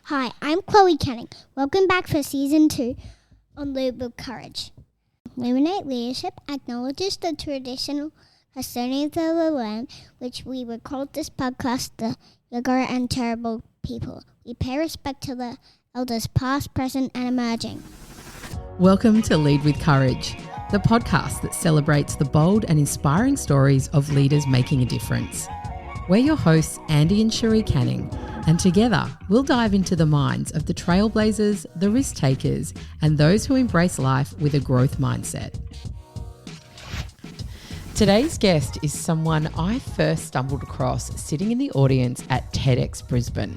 Hi, I'm Chloe Canning. Welcome back for Season 2 on Lead with Courage. Illuminate Leadership acknowledges the traditional custodians of the land, which we would call this podcast the Yagara and Terrible People. We pay respect to the elders past, present, and emerging. Welcome to Lead with Courage, the podcast that celebrates the bold and inspiring stories of leaders making a difference. We're your hosts, Andy and Cherie Canning, and together we'll dive into the minds of the trailblazers, the risk takers, and those who embrace life with a growth mindset. Today's guest is someone I first stumbled across sitting in the audience at TEDx Brisbane.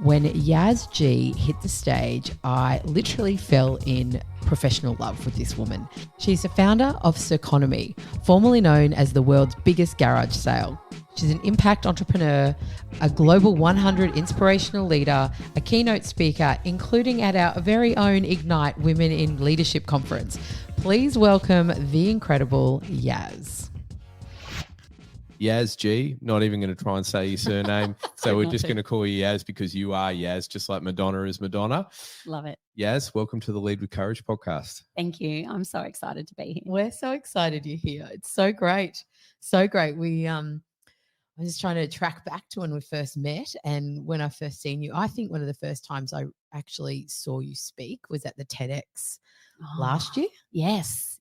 When Yas G hit the stage, I literally fell in professional love with this woman. She's the founder of Circonomy, formerly known as the world's biggest garage sale. She's an impact entrepreneur, a Global 100 inspirational leader, a keynote speaker, including at our very own Ignite Women in Leadership Conference. Please welcome the incredible Yas. Yas G, not even going to try and say your surname. So we're just going to call you Yas because you are Yas, just like Madonna is Madonna. Love it. Yas, welcome to the Lead with Courage podcast. Thank you. I'm so excited to be here. We're so excited you're here. It's so great. So great. I'm just trying to track back to when we first met and when I first seen you. I think one of the first times I actually saw you speak was at the TEDx last year. Yes.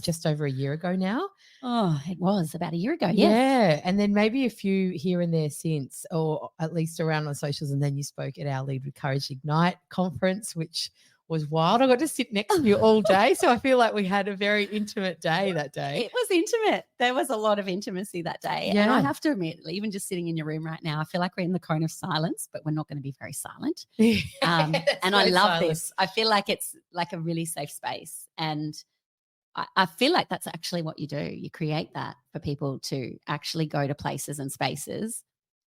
Just over a year ago now. Oh, it was about a year ago. Yes. Yeah. And then maybe a few here and there since, or at least around on socials. And then you spoke at our Lead with Courage Ignite conference, which was wild. I got to sit next to you all day. So I feel like we had a very intimate day that day. It was intimate. There was a lot of intimacy that day. Yeah. And I have to admit, even just sitting in your room right now, I feel like we're in the cone of silence, but we're not going to be very silent. And I love this. I feel like it's like a really safe space. And I feel like that's actually what you do. You create that for people to actually go to places and spaces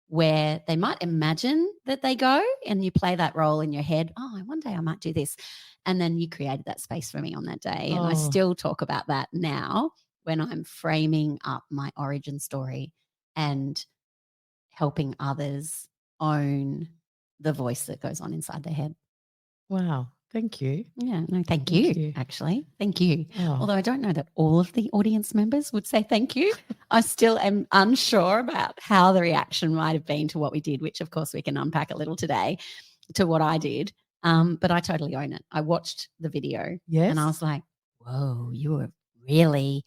where they might imagine that they go, and you play that role in your head. Oh, one day I might do this. And then you created that space for me on that day. And I still talk about that now when I'm framing up my origin story and helping others own the voice that goes on inside their head. Wow. Thank you. Yeah, no, thank you, actually. Thank you. Oh. Although I don't know that all of the audience members would say thank you. I still am unsure about how the reaction might have been to what we did, which of course we can unpack a little today, to what I did. But I totally own it. I watched the video and I was like, whoa, you were really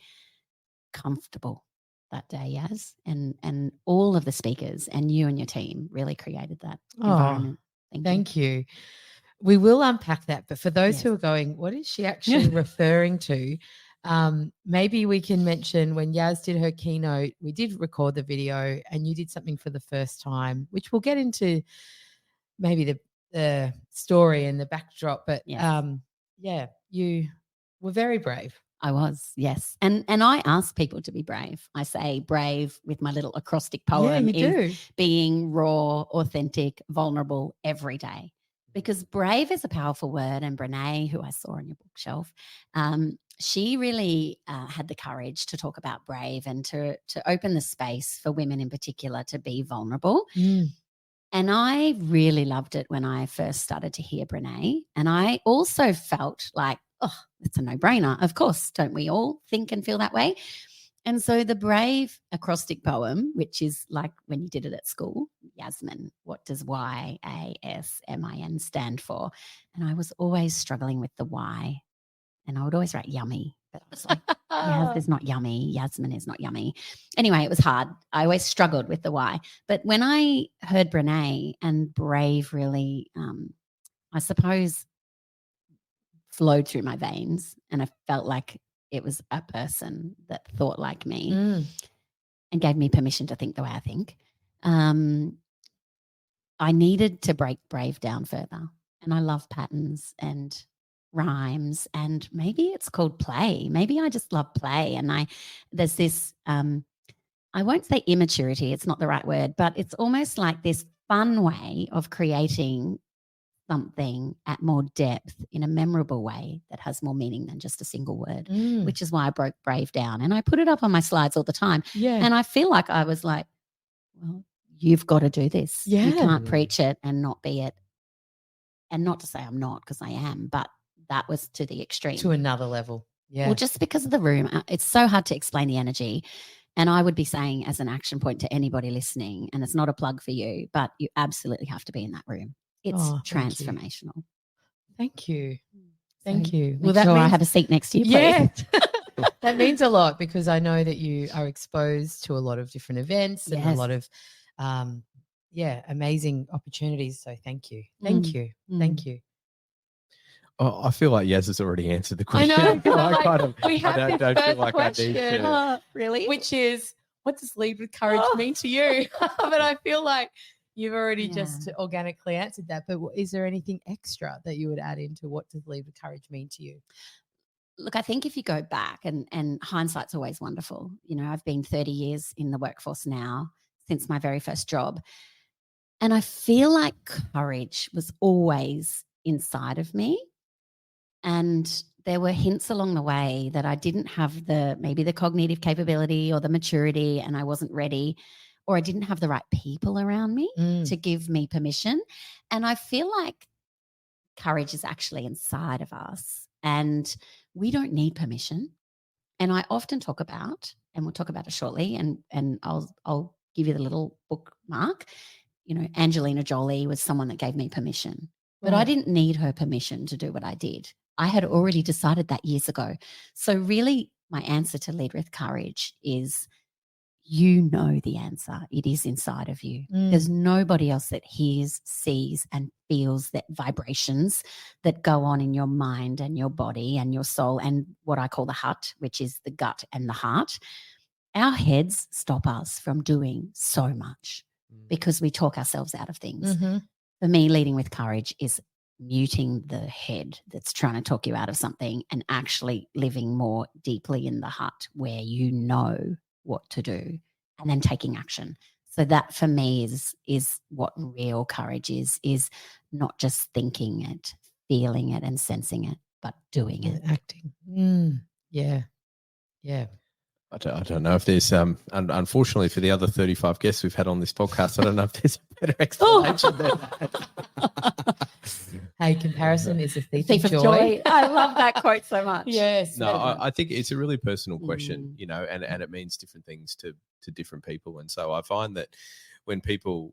comfortable that day, Yas. And all of the speakers and you and your team really created that environment. Thank you. We will unpack that, but for those who are going, what is she actually referring to? Maybe we can mention when Yas did her keynote, we did record the video and you did something for the first time, which we'll get into maybe the story and the backdrop. But you were very brave. I was, yes. And I ask people to be brave. I say brave with my little acrostic poem being raw, authentic, vulnerable every day. Because brave is a powerful word, and Brene, who I saw on your bookshelf, she really had the courage to talk about brave and to open the space for women in particular to be vulnerable. And I really loved it when I first started to hear Brene. And I also felt like, oh, it's a no-brainer. Of course, don't we all think and feel that way? And so the brave acrostic poem, which is like when you did it at school, Yasmin, what does YASMIN stand for? And I was always struggling with the Y. And I would always write yummy. But I was like, Yas is not yummy. Yasmin is not yummy. Anyway, it was hard. I always struggled with the Y. But when I heard Brene and brave really, I suppose, flowed through my veins, and I felt like it was a person that thought like me and gave me permission to think the way I think. I needed to break brave down further. And I love patterns and rhymes, and maybe it's called play. Maybe I just love play. And there's this, I won't say immaturity, it's not the right word, but it's almost like this fun way of creating something at more depth in a memorable way that has more meaning than just a single word, which is why I broke brave down. And I put it up on my slides all the time. Yeah. And I feel like I was like, well, you've got to do this. Yeah. You can't preach it and not be it. And not to say I'm not, because I am, but that was to the extreme. To another level. Yeah. Well, just because of the room, it's so hard to explain the energy. And I would be saying as an action point to anybody listening, and it's not a plug for you, but you absolutely have to be in that room. It's transformational. Thank you. Thank you. Well, that means I have a seat next to you, please. Yeah. That means a lot, because I know that you are exposed to a lot of different events and a lot of, amazing opportunities. So thank you. Thank you. Thank you. Oh, I feel like Yas has already answered the question. I know. We have this first question. Really? Which is, what does lead with courage mean to you? But I feel like you've already just organically answered that. But is there anything extra that you would add into what does lead with courage mean to you? Look, I think if you go back, and hindsight's always wonderful. You know, I've been 30 years in the workforce now since my very first job. And I feel like courage was always inside of me. And there were hints along the way that I didn't have maybe the cognitive capability or the maturity, and I wasn't ready, or I didn't have the right people around me to give me permission. And I feel like courage is actually inside of us, and we don't need permission. And I often talk about, and we'll talk about it shortly, and I'll give you the little bookmark. You know, Angelina Jolie was someone that gave me permission, but I didn't need her permission to do what I did. I had already decided that years ago. So really, my answer to lead with courage is, you know the answer. It is inside of you. There's nobody else that hears, sees, and feels that vibrations that go on in your mind and your body and your soul, and what I call the hut, which is the gut and the heart. Our heads stop us from doing so much because we talk ourselves out of things. For me, leading with courage is muting the head that's trying to talk you out of something and actually living more deeply in the hut where you know what to do, and then taking action. So that for me is what real courage is not just thinking it, feeling it and sensing it, but doing it. Acting. Yeah. I don't know if there's unfortunately for the other 35 guests we've had on this podcast, I don't know if there's a better explanation than that. Hey, comparison is a thief of joy. I love that quote so much. Yes. No, I think it's a really personal question, you know, and it means different things to different people. And so I find that when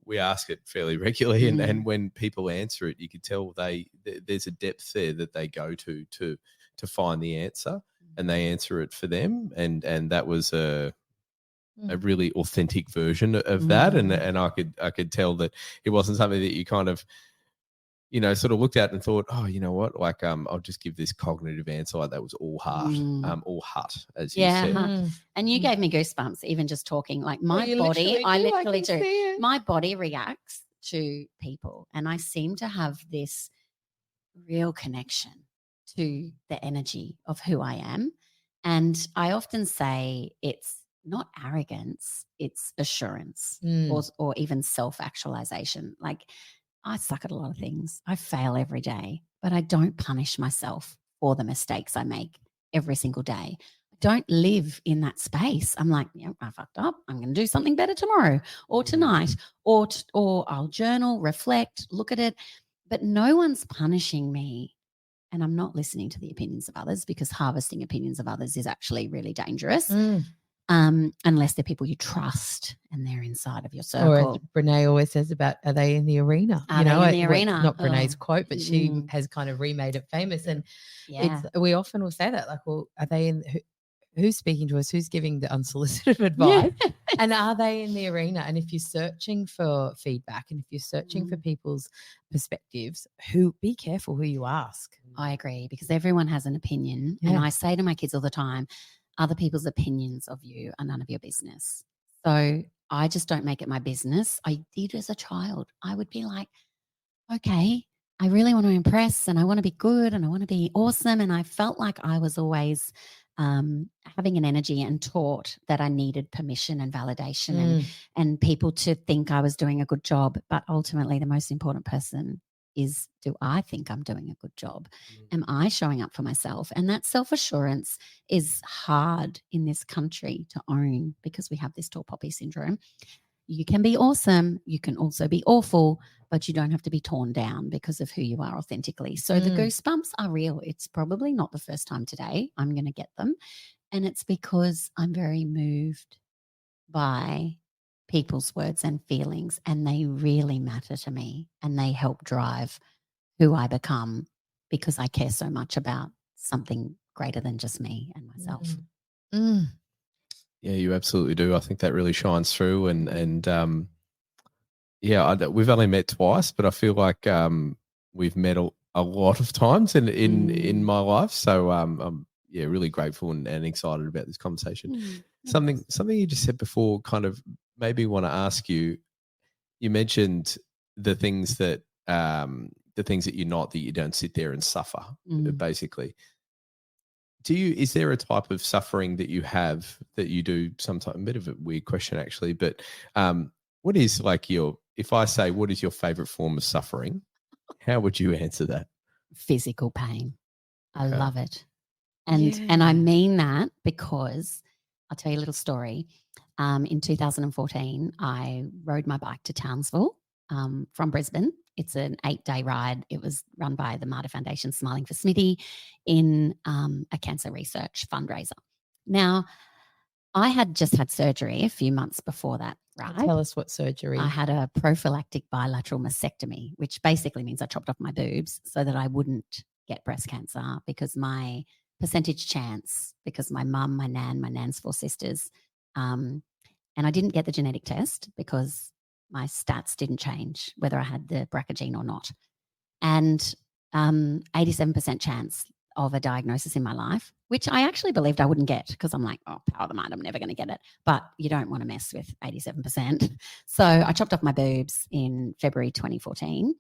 we ask it fairly regularly, and when people answer it, you can tell there's a depth there that they go to find the answer, and they answer it for them. And that was a really authentic version of that. And I could tell that it wasn't something that you kind of, you know, sort of looked at and thought, oh, you know what, like I'll just give this cognitive answer. Like that was all heart, all hut, as you said. And you gave me goosebumps even just talking. Like my body, I literally do. My body reacts to people, and I seem to have this real connection to the energy of who I am. And I often say it's not arrogance, it's assurance or even self-actualization. Like, I suck at a lot of things. I fail every day, but I don't punish myself for the mistakes I make every single day. I don't live in that space. I'm like, yeah, I fucked up. I'm going to do something better tomorrow or tonight, or I'll journal, reflect, look at it. But no one's punishing me. And I'm not listening to the opinions of others, because harvesting opinions of others is actually really dangerous. Unless they're people you trust and they're inside of your circle. Or as Brene always says about, are they in the arena? Are they in the arena? Not Brene's quote, but she has kind of remade it famous. And we often will say that, like, well, are they in, who's speaking to us? Who's giving the unsolicited advice? Yeah. And are they in the arena? And if you're searching for feedback, and if you're searching for people's perspectives, be careful who you ask. I agree, because everyone has an opinion. Yeah. And I say to my kids all the time, other people's opinions of you are none of your business. So I just don't make it my business. I did as a child. I would be like, okay, I really want to impress, and I want to be good, and I want to be awesome. And I felt like I was always having an energy and taught that I needed permission and validation and people to think I was doing a good job. But ultimately, the most important person is, do I think I'm doing a good job? Am I showing up for myself? And that self-assurance is hard in this country to own, because we have this tall poppy syndrome. you can be awesome. You can also be awful, but you don't have to be torn down because of who you are authentically. So the goosebumps are real. It's probably not the first time today I'm going to get them. And it's because I'm very moved by people's words and feelings, and they really matter to me, and they help drive who I become because I care so much about something greater than just me and myself. Yeah, you absolutely do. I think that really shines through, and we've only met twice, but I feel like we've met a lot of times in my life. So I'm really grateful and excited about this conversation. Something you just said before kind of maybe want to ask you. You mentioned the things that you're not, that you don't sit there and suffer, basically. Is there a type of suffering that you have that you do sometimes? A bit of a weird question, actually, but what is if I say, what is your favorite form of suffering? How would you answer that? Physical pain. I love it. And I mean that because I'll tell you a little story. In 2014, I rode my bike to Townsville from Brisbane. It's an 8-day ride. It was run by the Mater Foundation, Smiling for Smithy, in a cancer research fundraiser. Now, I had just had surgery a few months before that ride. Tell us what surgery. I had a prophylactic bilateral mastectomy, which basically means I chopped off my boobs so that I wouldn't get breast cancer, because my percentage chance, because my mum, my nan's 4 sisters, and I didn't get the genetic test because my stats didn't change whether I had the BRCA gene or not. And 87% chance of a diagnosis in my life, which I actually believed I wouldn't get, because I'm like, oh, power of the mind, I'm never going to get it. But you don't want to mess with 87%. So I chopped off my boobs in February 2014.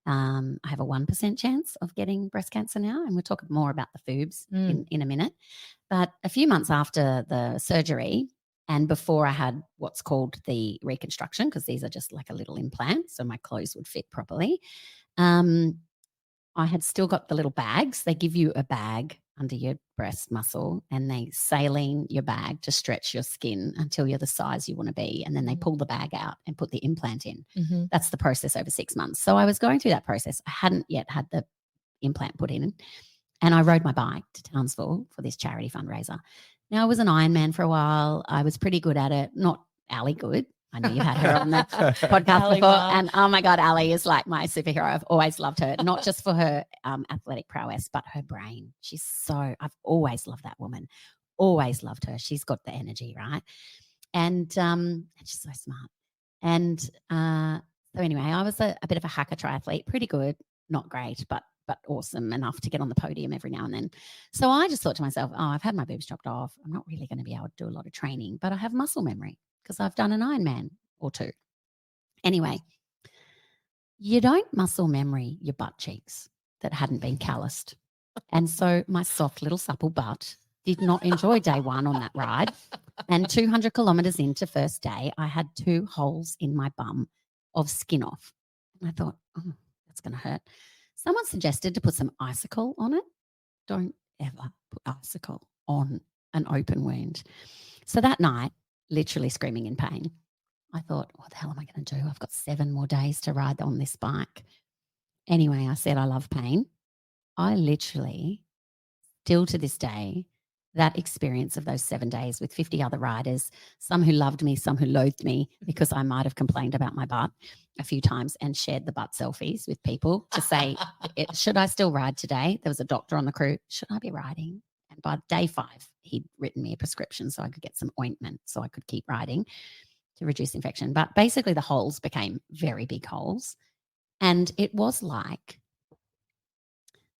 I have a 1% chance of getting breast cancer now, and we'll talk more about the foobs in a minute. But a few months after the surgery, and before I had what's called the reconstruction, because these are just like a little implant, so my clothes would fit properly, I had still got the little bags. They give you a bag under your breast muscle, and they saline your bag to stretch your skin until you're the size you want to be. And then they pull the bag out and put the implant in. That's the process over 6 months. So I was going through that process. I hadn't yet had the implant put in. And I rode my bike to Townsville for this charity fundraiser. Now, I was an Ironman for a while. I was pretty good at it. Not Ali good. I know you've had her on the podcast before. And oh my God, Ali is like my superhero. I've always loved her, not just for her athletic prowess, but her brain. I've always loved that woman. Always loved her. She's got the energy, right? And she's so smart. And so anyway, I was a bit of a hacker triathlete, pretty good, not great, but awesome enough to get on the podium every now and then. So I just thought to myself, I've had my boobs chopped off. I'm not really going to be able to do a lot of training, but I have muscle memory because I've done an Ironman or 2. Anyway, you don't muscle memory your butt cheeks that hadn't been calloused. And so my soft little supple butt did not enjoy day 1 on that ride. And 200 kilometers into first day, I had 2 holes in my bum of skin off. And I thought, that's going to hurt. Someone suggested to put some icicle on it. Don't ever put icicle on an open wound. So that night, literally screaming in pain, I thought, what the hell am I going to do? I've got 7 more days to ride on this bike. Anyway, I said I love pain. I literally, still to this day, that experience of those 7 days with 50 other riders, some who loved me, some who loathed me because I might have complained about my butt a few times and shared the butt selfies with people to say, should I still ride today? There was a doctor on the crew. Should I be riding? And by day 5, he'd written me a prescription so I could get some ointment so I could keep riding to reduce infection. But basically the holes became very big holes. And it was like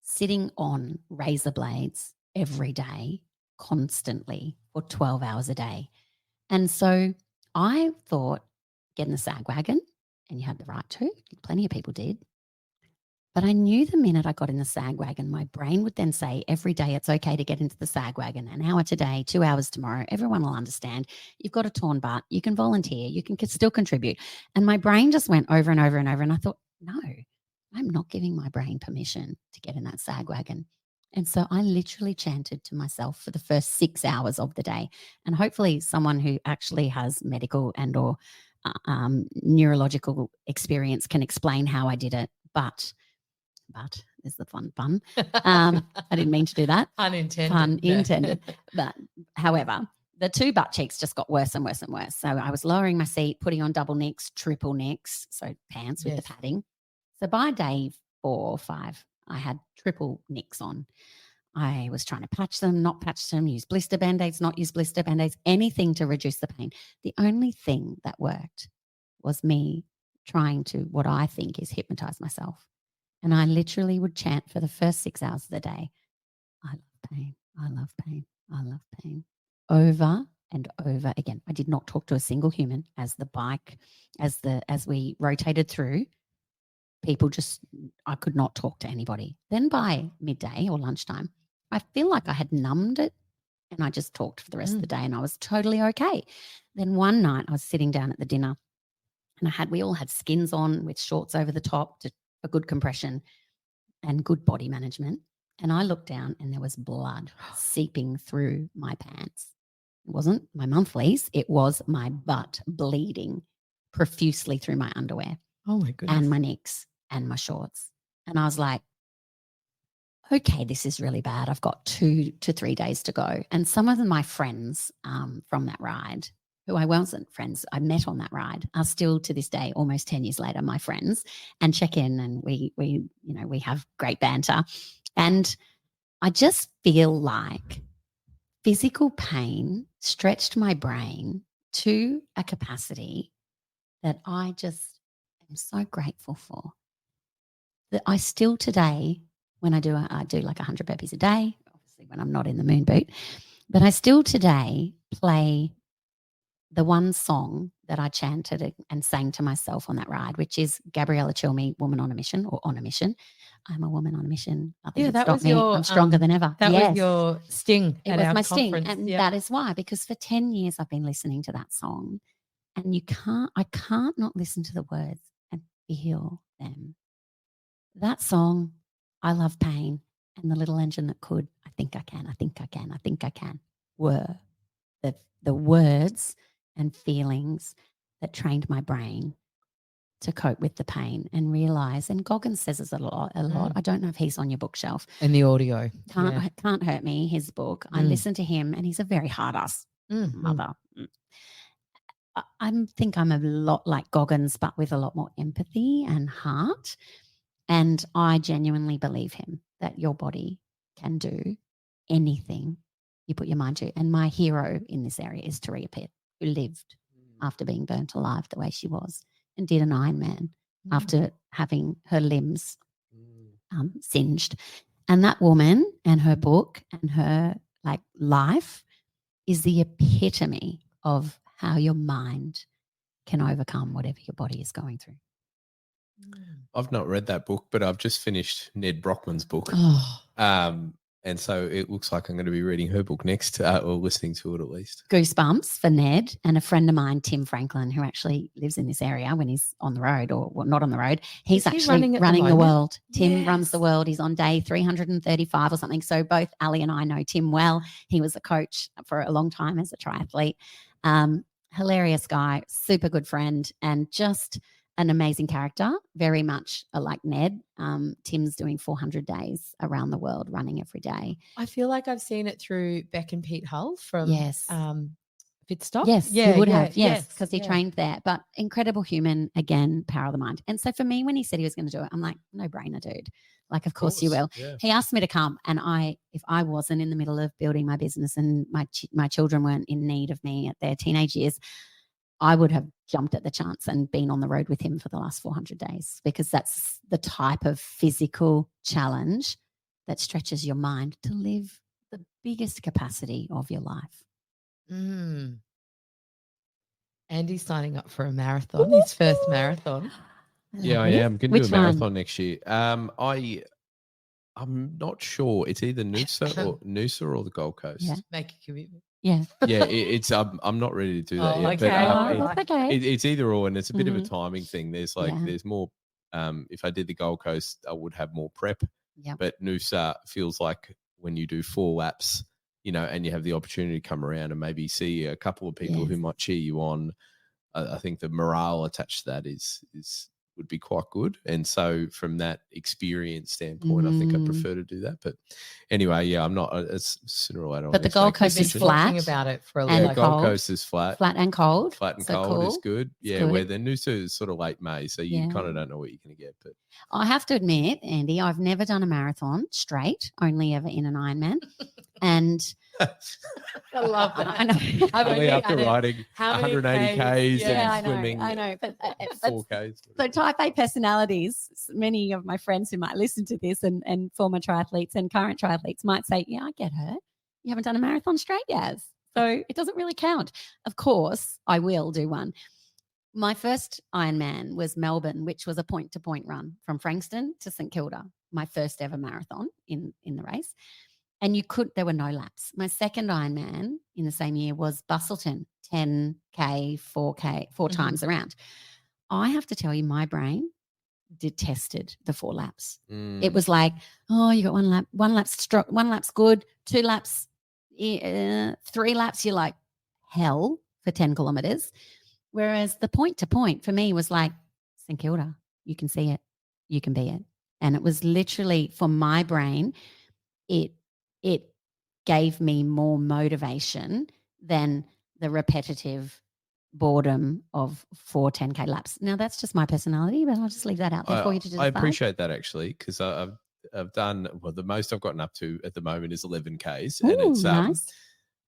sitting on razor blades every day, constantly for 12 hours a day. And so I thought, get in the sag wagon, and you had the right to. Plenty of people did. But I knew the minute I got in the sag wagon, my brain would then say every day it's okay to get into the sag wagon. An hour today, 2 hours tomorrow. Everyone will understand. You've got a torn butt. You can volunteer. You can still contribute. And my brain just went over and over and over. And I thought, no, I'm not giving my brain permission to get in that sag wagon. And so I literally chanted to myself for the first 6 hours of the day. And hopefully someone who actually has medical and or neurological experience can explain how I did it, but there's the fun. I didn't mean to do that. Unintended. Pun intended. But however, the two butt cheeks just got worse and worse and worse. So I was lowering my seat, putting on double nicks, triple nicks, so pants with the padding. So by day 4 or 5, I had triple nicks on. I was trying to patch them, not patch them, use blister Band-Aids, not use blister Band-Aids, anything to reduce the pain. The only thing that worked was me trying to, what I think is hypnotize myself. And I literally would chant for the first 6 hours of the day, I love pain, I love pain, I love pain, over and over again. I did not talk to a single human as we rotated through. People I could not talk to anybody. Then by midday or lunchtime, I feel like I had numbed it and I just talked for the rest of the day and I was totally okay. Then one night I was sitting down at the dinner and we all had skins on with shorts over the top for good compression and good body management. And I looked down and there was blood seeping through my pants. It wasn't my monthlies. It was my butt bleeding profusely through my underwear. Oh my goodness. And my nicks and my shorts. And I was like, okay, this is really bad. I've got 2 to 3 days to go. And some of my friends from that ride, who I wasn't friends, I met on that ride, are still to this day, almost 10 years later, my friends, and check in and we have great banter. And I just feel like physical pain stretched my brain to a capacity that I just am so grateful for. That I still today, when I do like 100 burpees a day, obviously when I'm not in the moon boot, but I still today play the one song that I chanted and sang to myself on that ride, which is Gabriella Chilme, Woman on a Mission, or On a Mission. I'm a woman on a mission. Nothing can stop me. I'm stronger than ever. That was your sting. It was my sting. And that is why, because for 10 years I've been listening to that song and I can't not listen to the words and feel them. That song, I Love Pain, and The Little Engine That Could, I Think I Can, I Think I Can, I Think I Can, were the words and feelings that trained my brain to cope with the pain and realize, and Goggins says this a lot. I don't know if he's on your bookshelf. In the audio. Can't Hurt Me, his book. I listen to him and he's a very hard ass mother. I think I'm a lot like Goggins, but with a lot more empathy and heart. And I genuinely believe him that your body can do anything you put your mind to. And my hero in this area is Turia Pitt, who lived after being burnt alive the way she was and did an Ironman after having her limbs singed. And that woman and her book and her life is the epitome of how your mind can overcome whatever your body is going through. I've not read that book, but I've just finished Ned Brockman's book. And so it looks like I'm going to be reading her book next or listening to it at least. Goosebumps for Ned, and a friend of mine, Tim Franklin, who actually lives in this area when he's on the road or not on the road. He's actually running the world. Tim runs the world. He's on day 335 or something. So both Ali and I know Tim well. He was a coach for a long time as a triathlete. Hilarious guy, super good friend, and just an amazing character, very much like Ned. Tim's doing 400 days around the world, running every day. I feel like I've seen it through Beck and Pete Hull from Fitstop. Yes, he would have. Yes, because he trained there. But incredible human, again, power of the mind. And so for me, when he said he was going to do it, I'm like, no brainer, dude. Like, of course you will. Yeah. He asked me to come, and if I wasn't in the middle of building my business and my children weren't in need of me at their teenage years, I would have jumped at the chance and been on the road with him for the last 400 days, because that's the type of physical challenge that stretches your mind to live the biggest capacity of your life. Andy's signing up for a marathon, his first marathon. Yeah, I am going to do a marathon next year. I'm not sure. It's either Noosa or the Gold Coast. Yeah. Make a commitment. Yeah. Yeah, it's I'm not ready to do that yet. Okay. But it's either or, and it's a bit of a timing thing. There's there's more. If I did the Gold Coast, I would have more prep. Yeah. But Noosa feels like when you do 4 laps, and you have the opportunity to come around and maybe see a couple of people who might cheer you on. I think the morale attached to that is would be quite good. And so from that experience standpoint, I think I prefer to do that. But anyway, yeah, I'm not. It's sooner or later. But the Gold Coast is flat. About it for a and little. Gold Coast is flat and cold. Flat and so cold cool. is good. Yeah, good. where the Noosa is sort of late May, so you kind of don't know what you're going to get. But I have to admit, Andy, I've never done a marathon straight, only ever in an Ironman. And I love that. I know. only after riding 180 Ks and swimming I know. But 4 Ks. So type A personalities, many of my friends who might listen to this and former triathletes and current triathletes might say, yeah, I get hurt. You haven't done a marathon straight, Yas. So it doesn't really count. Of course, I will do one. My first Ironman was Melbourne, which was a point-to-point run from Frankston to St Kilda, my first ever marathon in the race. And there were no laps. My second Ironman in the same year was Bustleton, 10K, 4K, 4 times around. I have to tell you, my brain detested the 4 laps. It was like, oh, you got 1 lap, 1 lap's good, 2 laps, 3 laps, you're like hell for 10 kilometers. Whereas the point to point for me was like St Kilda, you can see it, you can be it. And it was literally, for my brain, it gave me more motivation than the repetitive boredom of 4 10K laps. Now, that's just my personality, but I'll just leave that out there for you to decide. I appreciate that, actually, because I've done, well, the most I've gotten up to at the moment is 11 Ks. Ooh, and it's nice.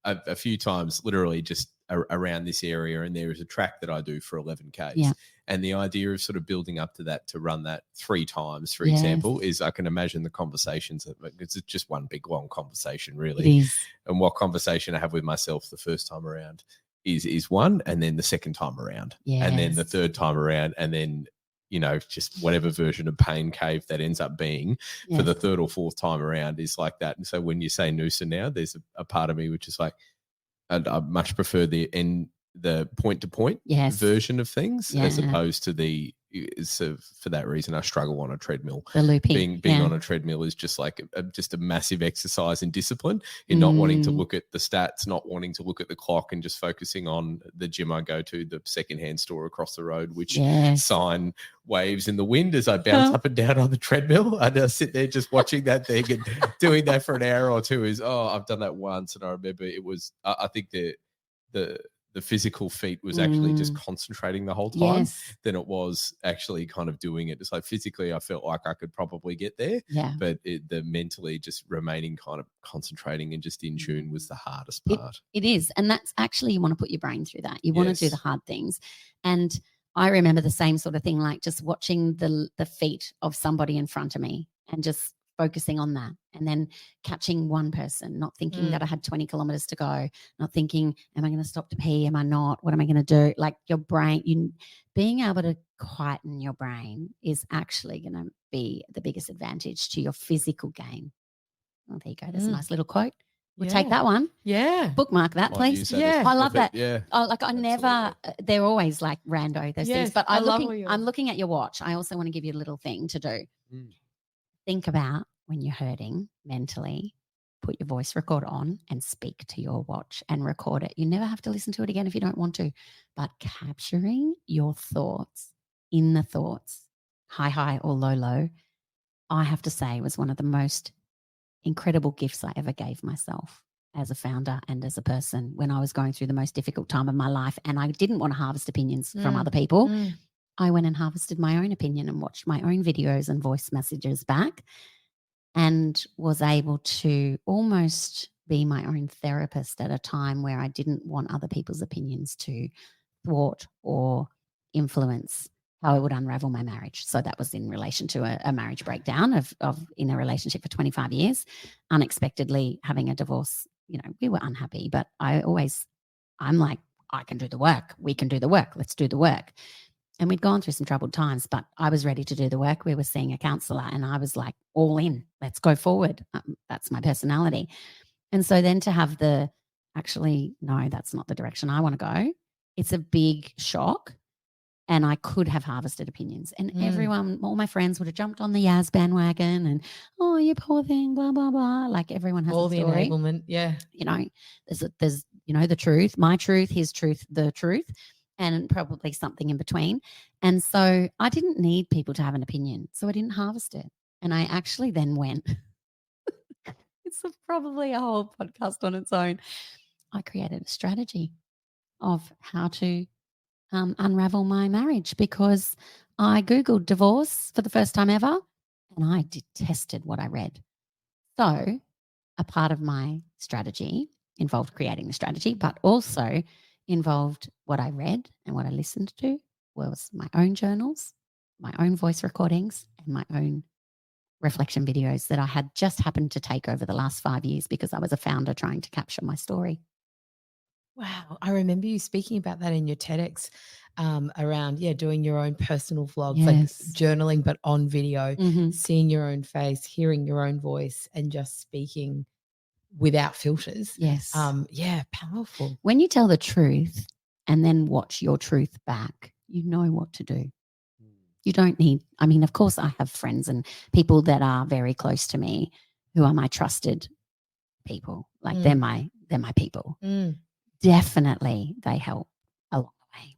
a few times literally just around this area, and there is a track that I do for 11 Ks. Yeah. And the idea of sort of building up to that, to run that 3 times, for example, is I can imagine the conversations. It's just one big long conversation, really. It is. And what conversation I have with myself the first time around is one, and then the second time around, and then the third time around, and then, you know, just whatever version of pain cave that ends up being for the third or fourth time around is like that. And so when you say Noosa now, there's a part of me which is like, I much prefer the point-to-point version of things as opposed to the. So for that reason, I struggle on a treadmill. The looping, being on a treadmill is just like just a massive exercise in discipline, in not wanting to look at the stats, not wanting to look at the clock, and just focusing on the gym I go to, the secondhand store across the road, which sign waves in the wind as I bounce up and down on the treadmill. And I sit there just watching that thing and doing that for an hour or two I've done that once, and I remember it was. I think the physical feat was actually just concentrating the whole time than it was actually kind of doing it. It's like physically I felt like I could probably get there, but the mentally just remaining kind of concentrating and just in tune was the hardest part. It is. And that's actually, you want to put your brain through that. You want to do the hard things. And I remember the same sort of thing, like just watching the feet of somebody in front of me and just focusing on that, and then catching one person, not thinking that I had 20 kilometers to go, not thinking, am I going to stop to pee? Am I not? What am I going to do? Like your brain, being able to quieten your brain is actually going to be the biggest advantage to your physical gain. Oh, there you go. There's a nice little quote. We'll take that one. Yeah. Bookmark that, please. I love that. Yeah. I never, they're always like rando, those things. But I'm looking at your watch. I also want to give you a little thing to do. Think about when you're hurting mentally, put your voice record on and speak to your watch and record it. You never have to listen to it again if you don't want to, but capturing your thoughts in the thoughts, high or low, I have to say was one of the most incredible gifts I ever gave myself as a founder and as a person when I was going through the most difficult time of my life, and I didn't want to harvest opinions from other people. I went and harvested my own opinion and watched my own videos and voice messages back, and was able to almost be my own therapist at a time where I didn't want other people's opinions to thwart or influence how I would unravel my marriage. So that was in relation to a marriage breakdown of in a relationship for 25 years, unexpectedly having a divorce. You know, we were unhappy, but I'm like, I can do the work. We can do the work. Let's do the work. And we'd gone through some troubled times, but I was ready to do the work. We were seeing a counselor and I was like, all in, let's go forward. That's my personality. And so then to have actually, no, that's not the direction I want to go. It's a big shock. And I could have harvested opinions. And everyone, all my friends would have jumped on the Yas bandwagon and, oh, you poor thing, blah, blah, blah. Like everyone has all a the story. enablement. Yeah. You know, there's, you know, the truth, my truth, his truth, the truth. and probably something in between. And so I didn't need people to have an opinion. So I didn't harvest it. And I actually then went, it's probably a whole podcast on its own. I created a strategy of how to unravel my marriage, because I Googled divorce for the first time ever and I detested what I read. So a part of my strategy involved creating the strategy, but also involved what I read and what I listened to was my own journals, my own voice recordings, and my own reflection videos that I had just happened to take over the last 5 years because I was a founder trying to capture my story. Wow. I remember you speaking about that in your TEDx around, doing your own personal vlogs, like journaling, but on video, seeing your own face, hearing your own voice, and just speaking without filters. Yes. Powerful. When you tell the truth and then watch your truth back, you know what to do. You don't need, I mean, of course I have friends and people that are very close to me who are my trusted people. Like they're my people. Definitely they help along the way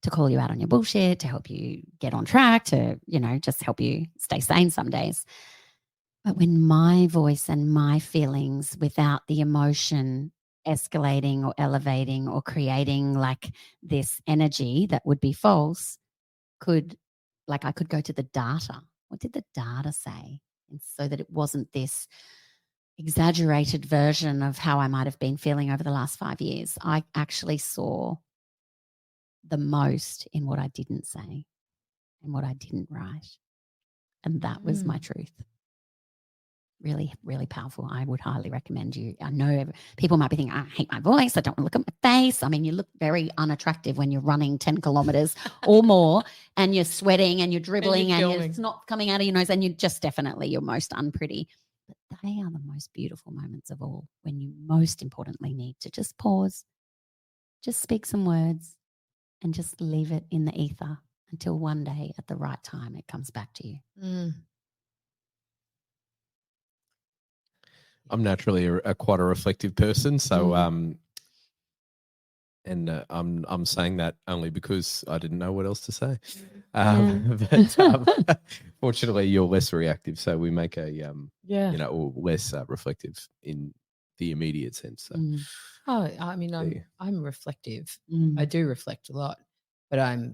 to call you out on your bullshit, to help you get on track, to, just help you stay sane some days. But when my voice and my feelings without the emotion escalating or elevating or creating like this energy that would be false, I could go to the data. What did the data say? And so that it wasn't this exaggerated version of how I might have been feeling over the last 5 years. I actually saw the most in what I didn't say and what I didn't write. And that was my truth. Really, really powerful. I would highly recommend you. I know people might be thinking, I hate my voice. I don't want to look at my face. I mean, you look very unattractive when you're running 10 kilometers or more and you're sweating and you're dribbling and it's not coming out of your nose and you're just definitely your most unpretty. But they are the most beautiful moments of all, when you most importantly need to just pause, just speak some words and just leave it in the ether until one day at the right time it comes back to you. I'm naturally quite a reflective person, so I'm saying that only because I didn't know what else to say. But fortunately, you're less reactive, so we make a or less reflective in the immediate sense. So. Oh, I mean, I'm reflective. I do reflect a lot, but I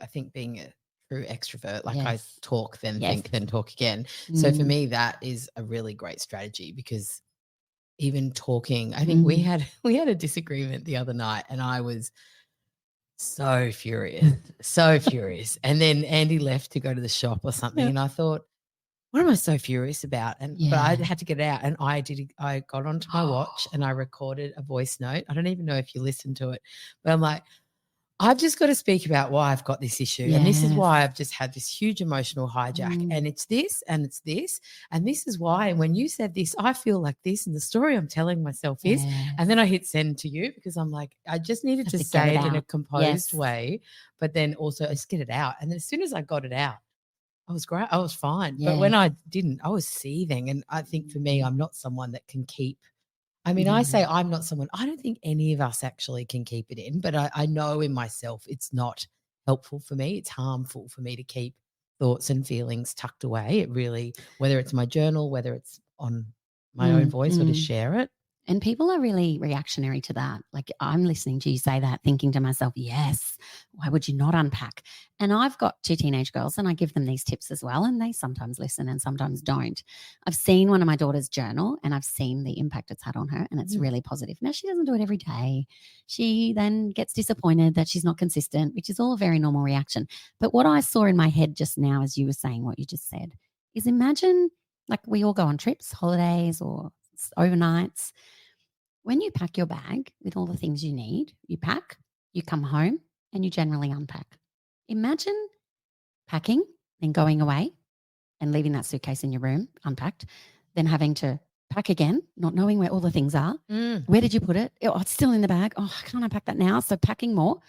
think being a true extrovert, I talk, then think, then talk again. So for me, that is a really great strategy, because even talking, I think we had a disagreement the other night and I was so furious. And then Andy left to go to the shop or something. And I thought, what am I so furious about? But I had to get it out. And I got onto my watch and I recorded a voice note. I don't even know if you listened to it, but I'm like, I've just got to speak about why I've got this issue. And this is why I've just had this huge emotional hijack. And it's this and it's this. And this is why. And when you said this, I feel like this. And the story I'm telling myself is. And then I hit send to you because I'm like, I just needed to say it in a composed way, but then also just get it out. And then as soon as I got it out, I was great. I was fine. But when I didn't, I was seething. And I think for me, I'm not someone that can keep. I mean, I say I'm not someone, I don't think any of us actually can keep it in, but I know in myself it's not helpful for me. It's harmful for me to keep thoughts and feelings tucked away. It really, whether it's my journal, whether it's on my own voice or to share it. And people are really reactionary to that. Like I'm listening to you say that, thinking to myself, yes, why would you not unpack? And I've got 2 teenage girls and I give them these tips as well. And they sometimes listen and sometimes don't. I've seen one of my daughter's journal and I've seen the impact it's had on her, and it's really positive. Now, she doesn't do it every day. She then gets disappointed that she's not consistent, which is all a very normal reaction. But what I saw in my head just now, as you were saying what you just said, is imagine like we all go on trips, holidays or overnights. When you pack your bag with all the things you need, you pack, you come home, and you generally unpack. Imagine packing, then going away and leaving that suitcase in your room unpacked, then having to pack again, not knowing where all the things are. Where did you put it? Oh, it's still in the bag. Oh, I can't unpack that now. So packing more,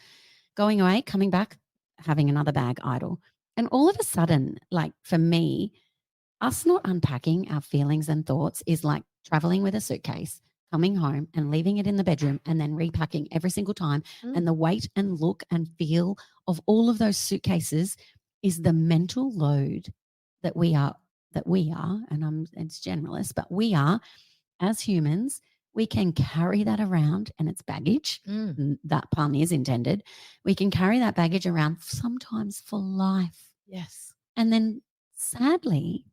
going away, coming back, having another bag idle. And all of a sudden, like for me, us not unpacking our feelings and thoughts is like traveling with a suitcase, coming home and leaving it in the bedroom and then repacking every single time. And the weight and look and feel of all of those suitcases is the mental load that we are, and it's generalist, but we are as humans, we can carry that around, and it's baggage. That pun is intended. We can carry that baggage around sometimes for life. Yes. And then sadly,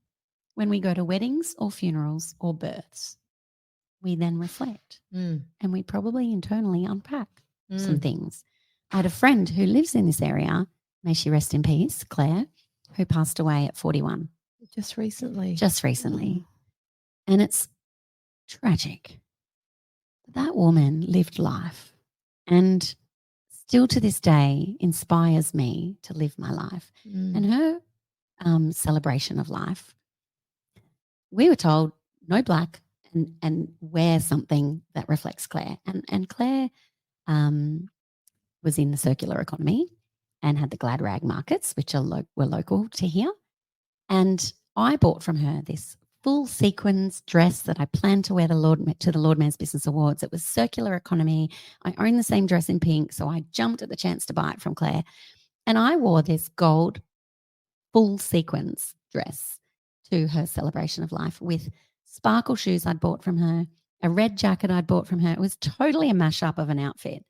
when we go to weddings or funerals or births, we then reflect and we probably internally unpack some things. I had a friend who lives in this area, may she rest in peace, Claire, who passed away at 41. Just recently. And it's tragic. That woman lived life and still to this day inspires me to live my life. And her celebration of life, we were told no black and wear something that reflects Claire. And Claire was in the circular economy and had the glad rag markets, which are were local to here. And I bought from her this full sequins dress that I planned to wear to the Lord Mayor's Business Awards. It was circular economy. I own the same dress in pink, so I jumped at the chance to buy it from Claire. And I wore this gold full sequins dress to her celebration of life with sparkle shoes I'd bought from her, a red jacket I'd bought from her. It was totally a mashup of an outfit,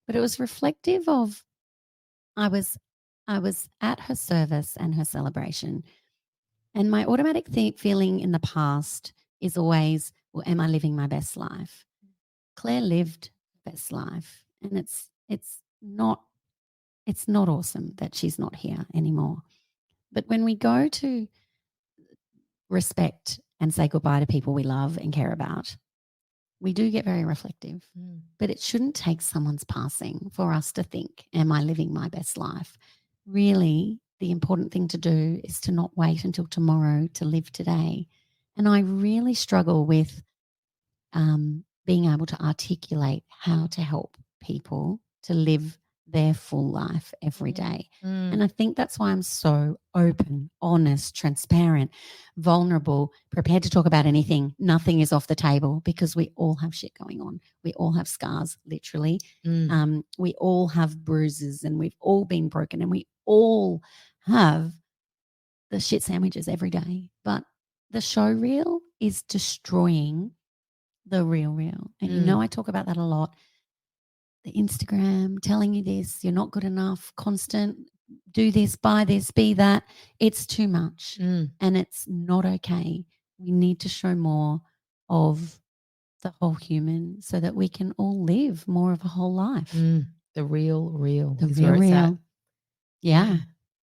but it was reflective of I was at her service and her celebration. And my automatic feeling in the past is always, well, am I living my best life? Claire lived best life, and it's not awesome that she's not here anymore. But when we go to respect and say goodbye to people we love and care about, we do get very reflective. But it shouldn't take someone's passing for us to think, am I living my best life? Really, the important thing to do is to not wait until tomorrow to live today. And I really struggle with being able to articulate how to help people to live their full life every day. And I think that's why I'm so open, honest, transparent, vulnerable, prepared to talk about anything. Nothing is off the table because we all have shit going on. We all have scars, literally. We all have bruises and we've all been broken and we all have the shit sandwiches every day. But the showreel is destroying the real. And you know I talk about that a lot. The Instagram telling you this, you're not good enough, constant, do this, buy this, be that. It's too much and it's not okay. We need to show more of the whole human so that we can all live more of a whole life. The real. The real. Yeah.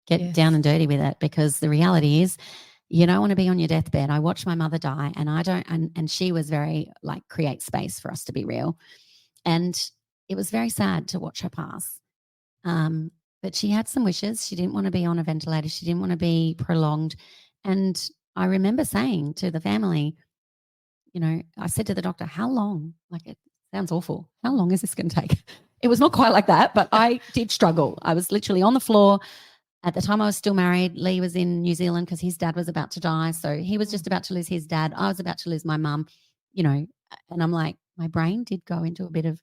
Get down and dirty with it, because the reality is you don't want to be on your deathbed. I watched my mother die and she was very like create space for us to be real. And it was very sad to watch her pass. But she had some wishes. She didn't want to be on a ventilator. She didn't want to be prolonged. And I remember saying to the family, you know, I said to the doctor, how long? Like, it sounds awful. How long is this going to take? It was not quite like that, but I did struggle. I was literally on the floor. At the time I was still married. Lee was in New Zealand because his dad was about to die. So he was just about to lose his dad. I was about to lose my mum, you know, and I'm like, my brain did go into a bit of,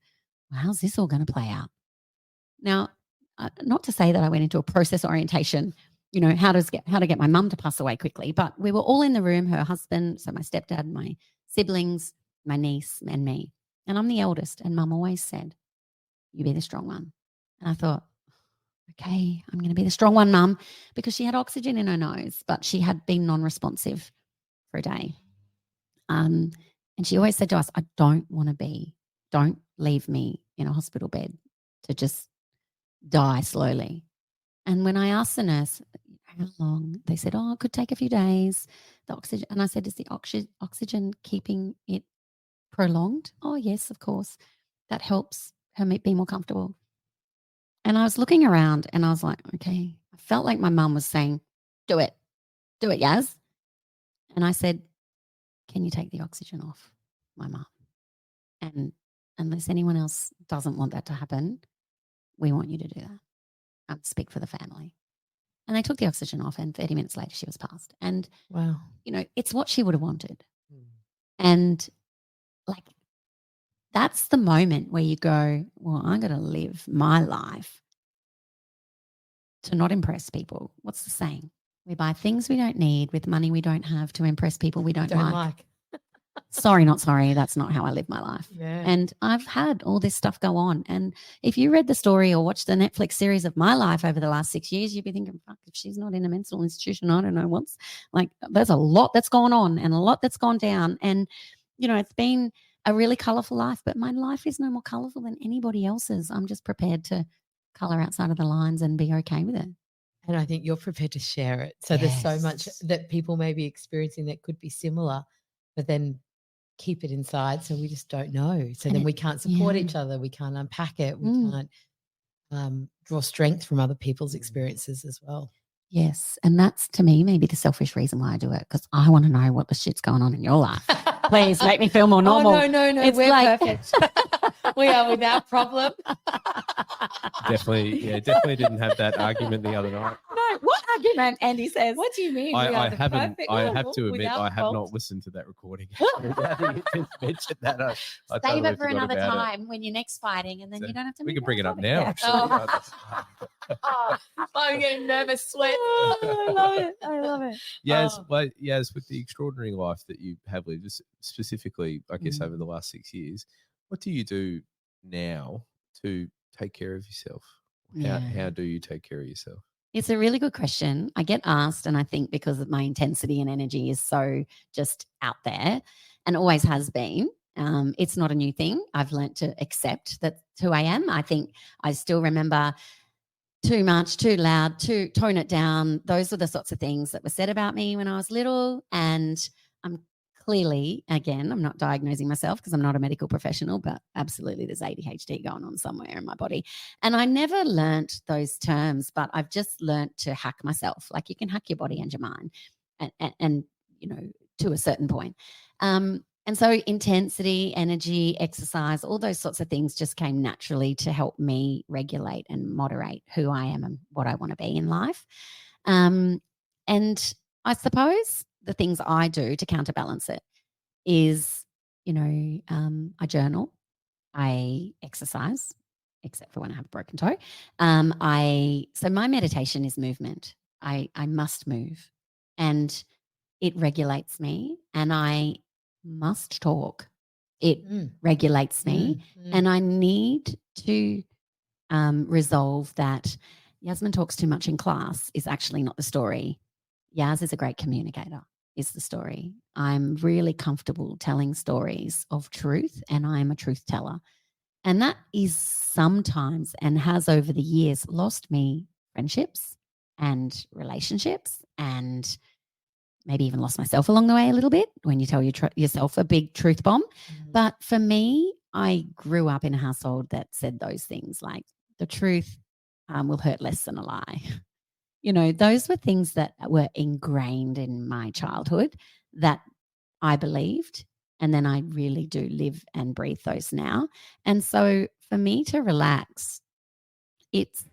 how's this all going to play out? Now, not to say that I went into a process orientation, you know, how to get my mum to pass away quickly, but we were all in the room, her husband, so my stepdad, my siblings, my niece and me. And I'm the eldest, and mum always said, you be the strong one. And I thought, okay, I'm going to be the strong one, mum, because she had oxygen in her nose, but she had been non-responsive for a day. And she always said to us, don't leave me in a hospital bed to just die slowly. And when I asked the nurse, how long? They said, it could take a few days. The oxygen. And I said, is the oxygen keeping it prolonged? Oh, yes, of course. That helps her be more comfortable. And I was looking around and I was like, okay, I felt like my mum was saying, do it, Yas. And I said, can you take the oxygen off my mum? And unless anyone else doesn't want that to happen, we want you to do that. I speak for the family. And they took the oxygen off, and 30 minutes later she was passed. And, wow, you know, it's what she would have wanted. And like that's the moment where you go, well, I'm going to live my life to not impress people. What's the saying? We buy things we don't need with money we don't have to impress people we don't like. Sorry, not sorry. That's not how I live my life. Yeah. And I've had all this stuff go on. And if you read the story or watched the Netflix series of my life over the last 6 years, you'd be thinking, fuck, if she's not in a mental institution, I don't know what's like. There's a lot that's gone on and a lot that's gone down. And, you know, it's been a really colourful life, but my life is no more colourful than anybody else's. I'm just prepared to colour outside of the lines and be okay with it. And I think you're prepared to share it. So there's so much that people may be experiencing that could be similar, but then keep it inside, so we just don't know. So then we can't support each other. We can't unpack it. We can't draw strength from other people's experiences as well. Yes. And that's, to me, maybe the selfish reason why I do it, because I want to know what the shit's going on in your life. Please make me feel more normal. Oh, no. It's We're like... perfect. We are without problem. Definitely didn't have that argument the other night. No, what argument? Andy says. What do you mean? I have to admit, I have not listened to that recording. Now that you just mentioned that, I Save totally it for forgot another about time when you're next fighting, and then you don't have to. We can bring it up now. Yeah. Actually, I'm getting nervous sweat. I love it. Yes, with the extraordinary life that you have lived, just specifically, I guess, over the last 6 years, what do you do now to take care of yourself? How do you take care of yourself? It's a really good question. I get asked, and I think because of my intensity and energy is so just out there and always has been, it's not a new thing. I've learnt to accept that's who I am. I think I still remember too much, too loud, to tone it down. Those were the sorts of things that were said about me when I was little. And I'm clearly, again, I'm not diagnosing myself because I'm not a medical professional, but absolutely there's ADHD going on somewhere in my body. And I never learnt those terms, but I've just learnt to hack myself. Like you can hack your body and your mind and you know, to a certain point. And so intensity, energy, exercise, all those sorts of things just came naturally to help me regulate and moderate who I am and what I want to be in life. And I suppose the things I do to counterbalance it is, you know, I journal, I exercise, except for when I have a broken toe. So my meditation is movement. I must move, and it regulates me, and I must talk. It regulates me, and I need to resolve that. Yasmin talks too much in class is actually not the story. Yas is a great communicator is the story. I'm really comfortable telling stories of truth, and I'm a truth teller. And that is sometimes, and has over the years, lost me friendships and relationships, and maybe even lost myself along the way a little bit when you tell yourself a big truth bomb. But for me, I grew up in a household that said those things like the truth will hurt less than a lie. You know, those were things that were ingrained in my childhood that I believed. And then I really do live and breathe those now. And so for me to relax, it's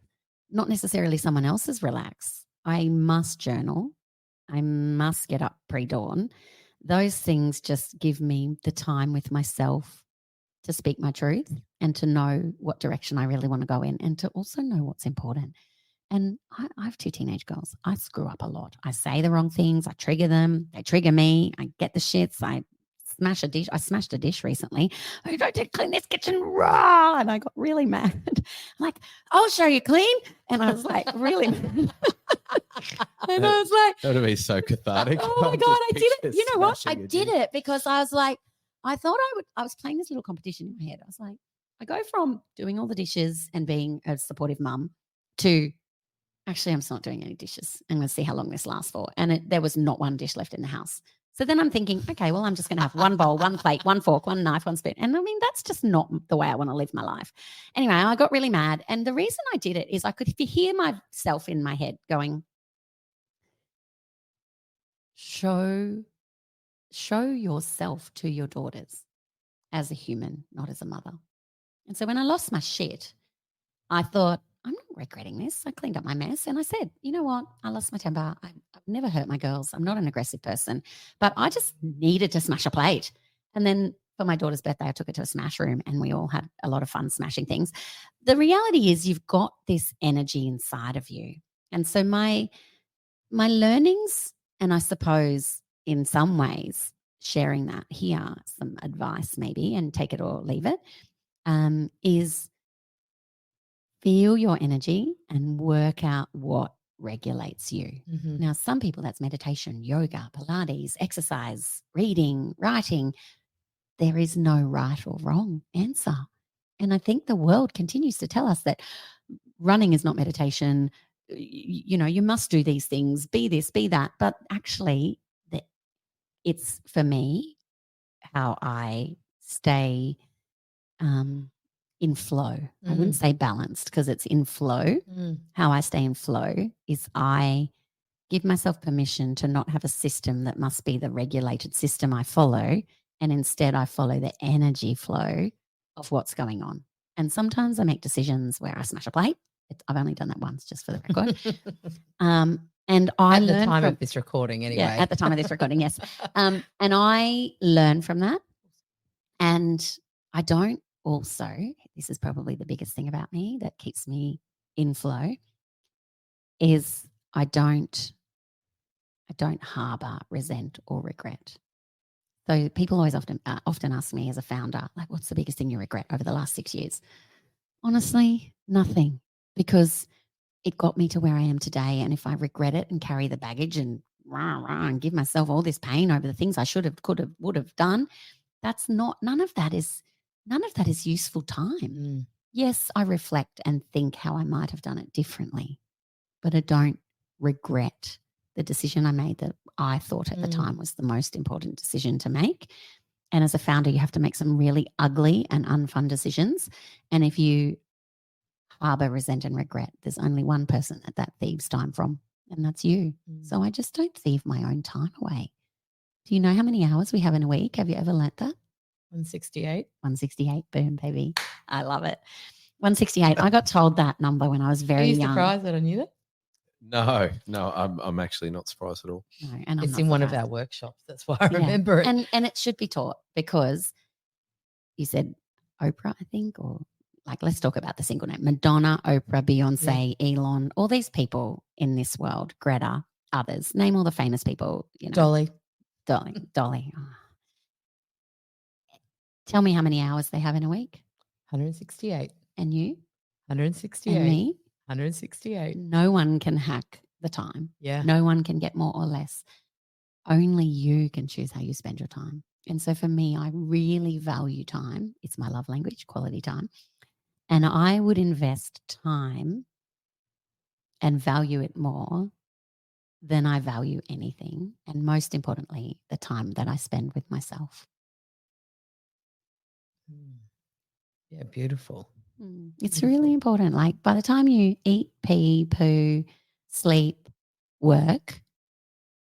not necessarily someone else's relax. I must journal. I must get up pre-dawn. Those things just give me the time with myself to speak my truth and to know what direction I really want to go in, and to also know what's important. And I have 2 teenage girls. I screw up a lot. I say the wrong things. I trigger them. They trigger me. I get the shits. I smash a dish. I smashed a dish recently. I don't to clean this kitchen raw. And I got really mad. I'm like, I'll show you clean. And I was like, really mad. And I was like, that would be so cathartic. Oh my God, I did it. You know what? I did it because I was like, I thought I was playing this little competition in my head. I was like, I go from doing all the dishes and being a supportive mum to actually, I'm not doing any dishes. I'm going to see how long this lasts for. And there was not one dish left in the house. So then I'm thinking, okay, well, I'm just going to have one bowl, one plate, one fork, one knife, one spoon. And I mean, that's just not the way I want to live my life. Anyway, I got really mad. And the reason I did it is I could hear myself in my head going, show yourself to your daughters as a human, not as a mother. And so when I lost my shit, I thought, I'm not regretting this. I cleaned up my mess and I said, you know what? I lost my temper. I've never hurt my girls. I'm not an aggressive person, but I just needed to smash a plate. And then for my daughter's birthday, I took her to a smash room and we all had a lot of fun smashing things. The reality is you've got this energy inside of you. And so my learnings, and I suppose in some ways sharing that here, some advice maybe, and take it or leave it, is feel your energy and work out what regulates you. Mm-hmm. Now, some people that's meditation, yoga, Pilates, exercise, reading, writing. There is no right or wrong answer. And I think the world continues to tell us that running is not meditation. You must do these things, be this, be that. But actually, it's for me how I stay in flow. I wouldn't say balanced because it's in flow. How I stay in flow is I give myself permission to not have a system that must be the regulated system I follow. And instead I follow the energy flow of what's going on. And sometimes I make decisions where I smash a plate. I've only done that once, just for the record. And I at the learn time from, of this recording anyway. Yeah, at the time of this recording, yes. And I learn from that. And I don't also, this is probably the biggest thing about me that keeps me in flow, is I don't harbor resent or regret. So people always often ask me as a founder, like, what's the biggest thing you regret over the last 6 years? Honestly, nothing, because it got me to where I am today. And if I regret it and carry the baggage and give myself all this pain over the things I should have, could have, would have done, none of that is useful time. Yes, I reflect and think how I might have done it differently, but I don't regret the decision I made that I thought at the time was the most important decision to make. And as a founder, you have to make some really ugly and unfun decisions. And if you harbor resent and regret, there's only one person that thieves time from, and that's you. So I just don't thieve my own time away. Do you know how many hours we have in a week? Have you ever learnt that? 168. 168, boom, baby. I love it. 168. I got told that number when I was very young. Are you surprised that I knew that? No, I'm actually not surprised at all. No, and it's in one of our workshops. That's why I remember it. And it should be taught, because you said Oprah, I think, or like, let's talk about the single name. Madonna, Oprah, Beyonce, Elon, all these people in this world, Greta, others. Name all the famous people. Dolly. Oh. Tell me how many hours they have in a week. 168. And you? 168. And me? 168. No one can hack the time. Yeah. No one can get more or less. Only you can choose how you spend your time. And so for me, I really value time. It's my love language, quality time. And I would invest time and value it more than I value anything. And most importantly, the time that I spend with myself. Yeah, beautiful. It's really important. Like, by the time you eat, pee, poo, sleep, work,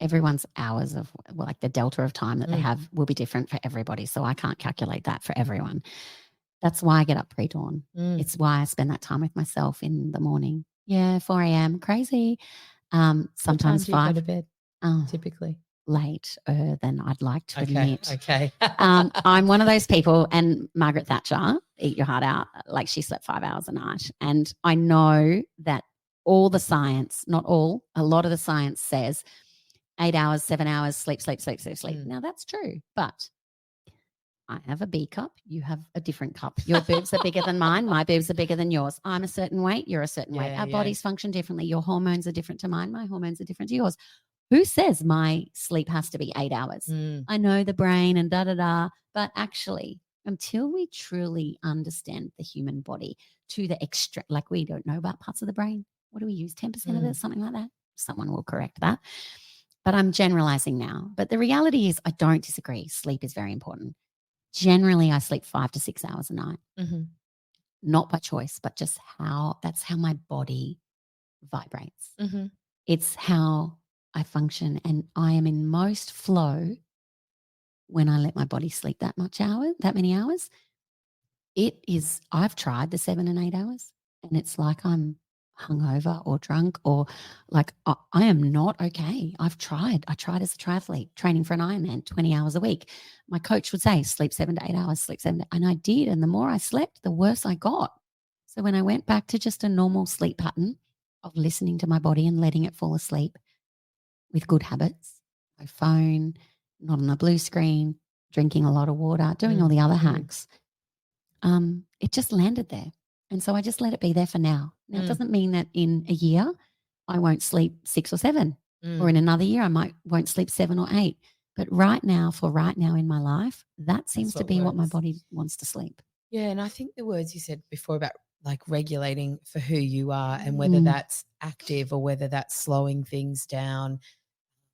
everyone's hours of, like, the delta of time that they have will be different for everybody. So I can't calculate that for everyone. That's why I get up pre-dawn. It's why I spend that time with myself in the morning. Yeah, 4 a.m. Crazy. Sometimes 5. Go to bed, typically? Later than I'd like to admit. Okay. I'm one of those people, and Margaret Thatcher, eat your heart out, like, she slept 5 hours a night. And I know that all the science, not all, a lot of the science says 8 hours, 7 hours, sleep. Now that's true, but I have a B cup. You have a different cup. Your boobs are bigger than mine. My boobs are bigger than yours. I'm a certain weight. You're a certain weight. Our bodies function differently. Your hormones are different to mine. My hormones are different to yours. Who says my sleep has to be 8 hours? I know the brain and but actually, until we truly understand the human body to the extra, like, we don't know about parts of the brain. What do we use? 10% of it, something like that. Someone will correct that. But I'm generalizing now. But the reality is, I don't disagree. Sleep is very important. Generally, I sleep 5 to 6 hours a night. Not by choice, but just that's how my body vibrates. It's how I function, and I am in most flow when I let my body sleep that many hours. I've tried the 7 and 8 hours, and it's like I'm hungover or drunk or like I am not okay. I've tried. I tried as a triathlete, training for an Ironman 20 hours a week. My coach would say, sleep 7 to 8 hours, sleep 7 to, and I did. And the more I slept, the worse I got. So when I went back to just a normal sleep pattern of listening to my body and letting it fall asleep with good habits, no phone, not on the blue screen, drinking a lot of water, doing all the other hacks, it just landed there. And so I just let it be there for now. Now, it doesn't mean that in a year I won't sleep 6 or 7, or in another year I won't sleep 7 or 8. But right now in my life, that seems to be what my body wants to sleep. Yeah, and I think the words you said before about like regulating for who you are and whether that's active or whether that's slowing things down,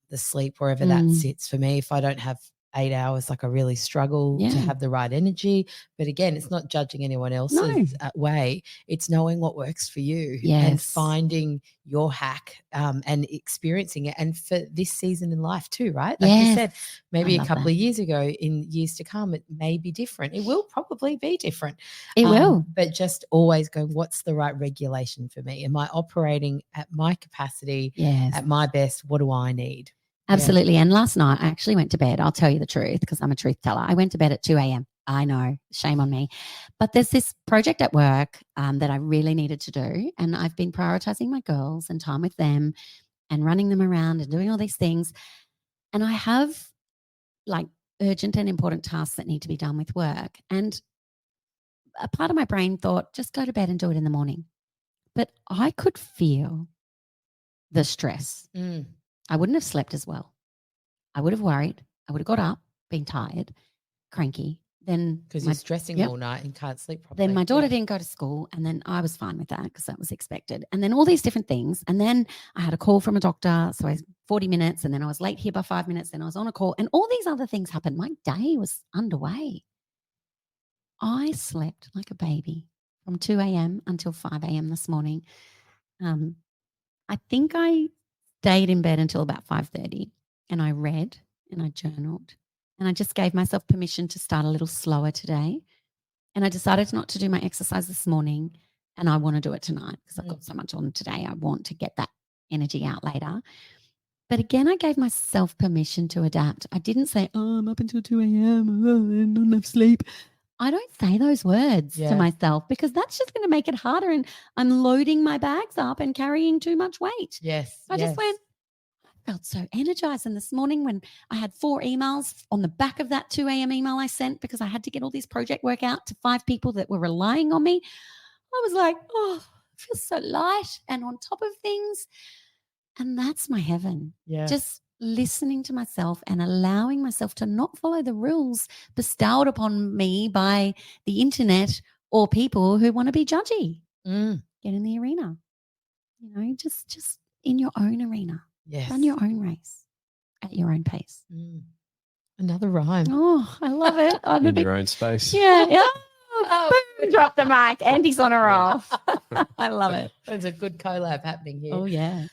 the sleep, wherever that sits for me. If I don't have 8 hours, like I really struggle to have the right energy. But again, it's not judging anyone else's way. It's knowing what works for you and finding your hack and experiencing it. And for this season in life too, right? Like you said, maybe a couple of years ago, in years to come, it may be different. It will probably be different. It will. But just always go, what's the right regulation for me? Am I operating at my capacity, at my best? What do I need? Absolutely. And last night I actually went to bed. I'll tell you the truth because I'm a truth teller. I went to bed at 2 a.m. I know, shame on me. But there's this project at work that I really needed to do. And I've been prioritizing my girls and time with them and running them around and doing all these things. And I have like urgent and important tasks that need to be done with work. And a part of my brain thought, just go to bed and do it in the morning. But I could feel the stress. I wouldn't have slept as well. I would have worried. I would have got up, been tired, cranky. Then because you're stressing all night and can't sleep properly. Then my daughter didn't go to school, and then I was fine with that because that was expected. And then all these different things. And then I had a call from a doctor, so I was 40 minutes, and then I was late here by 5 minutes. Then I was on a call, and all these other things happened. My day was underway. I slept like a baby from 2 a.m. until 5 a.m. this morning. I think I stayed in bed until about 5:30, and I read and I journaled, and I just gave myself permission to start a little slower today. And I decided not to do my exercise this morning, and I want to do it tonight because I've got so much on today. I want to get that energy out later. But again, I gave myself permission to adapt. I didn't say, oh, I'm up until 2 a.m. and not enough sleep. I don't say those words to myself because that's just going to make it harder, and I'm loading my bags up and carrying too much weight. I just went, I felt so energized. And this morning when I had 4 emails on the back of that 2 a.m. email I sent because I had to get all this project work out to 5 people that were relying on me, I was like, oh, I feel so light and on top of things. And that's my heaven. Just listening to myself and allowing myself to not follow the rules bestowed upon me by the internet or people who want to be judgy. Get in the arena, just in your own arena. Run your own race at your own pace. Another rhyme. Oh, I love it. In your own space. Boom, drop the mic. Andy's on a roll. I love it. There's a good collab happening here. Oh, yeah.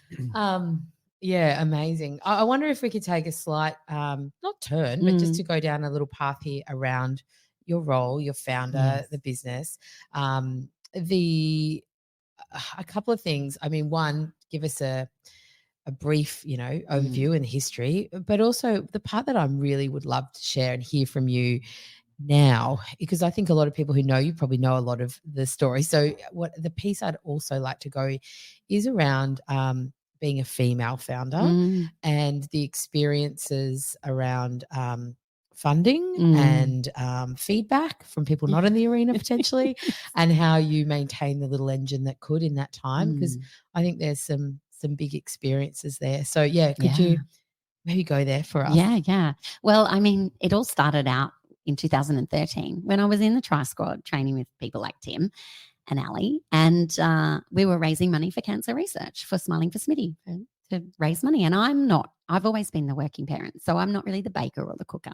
Yeah, amazing. I wonder if we could take a slight, not turn, but just to go down a little path here around your role, your founder, the business. A couple of things. I mean, one, give us a brief, overview and history, but also the part that I really would love to share and hear from you now, because I think a lot of people who know you probably know a lot of the story. So what the piece I'd also like to go is around being a female founder and the experiences around funding and feedback from people not in the arena potentially, and how you maintain the little engine that could in that time, because I think there's some big experiences there. So could you maybe go there for us? Yeah. Well, I mean, it all started out in 2013 when I was in the Tri Squad training with people like Tim and Ali, and we were raising money for cancer research for Smiling for Smitty to raise money. And I've always been the working parent, so I'm not really the baker or the cooker.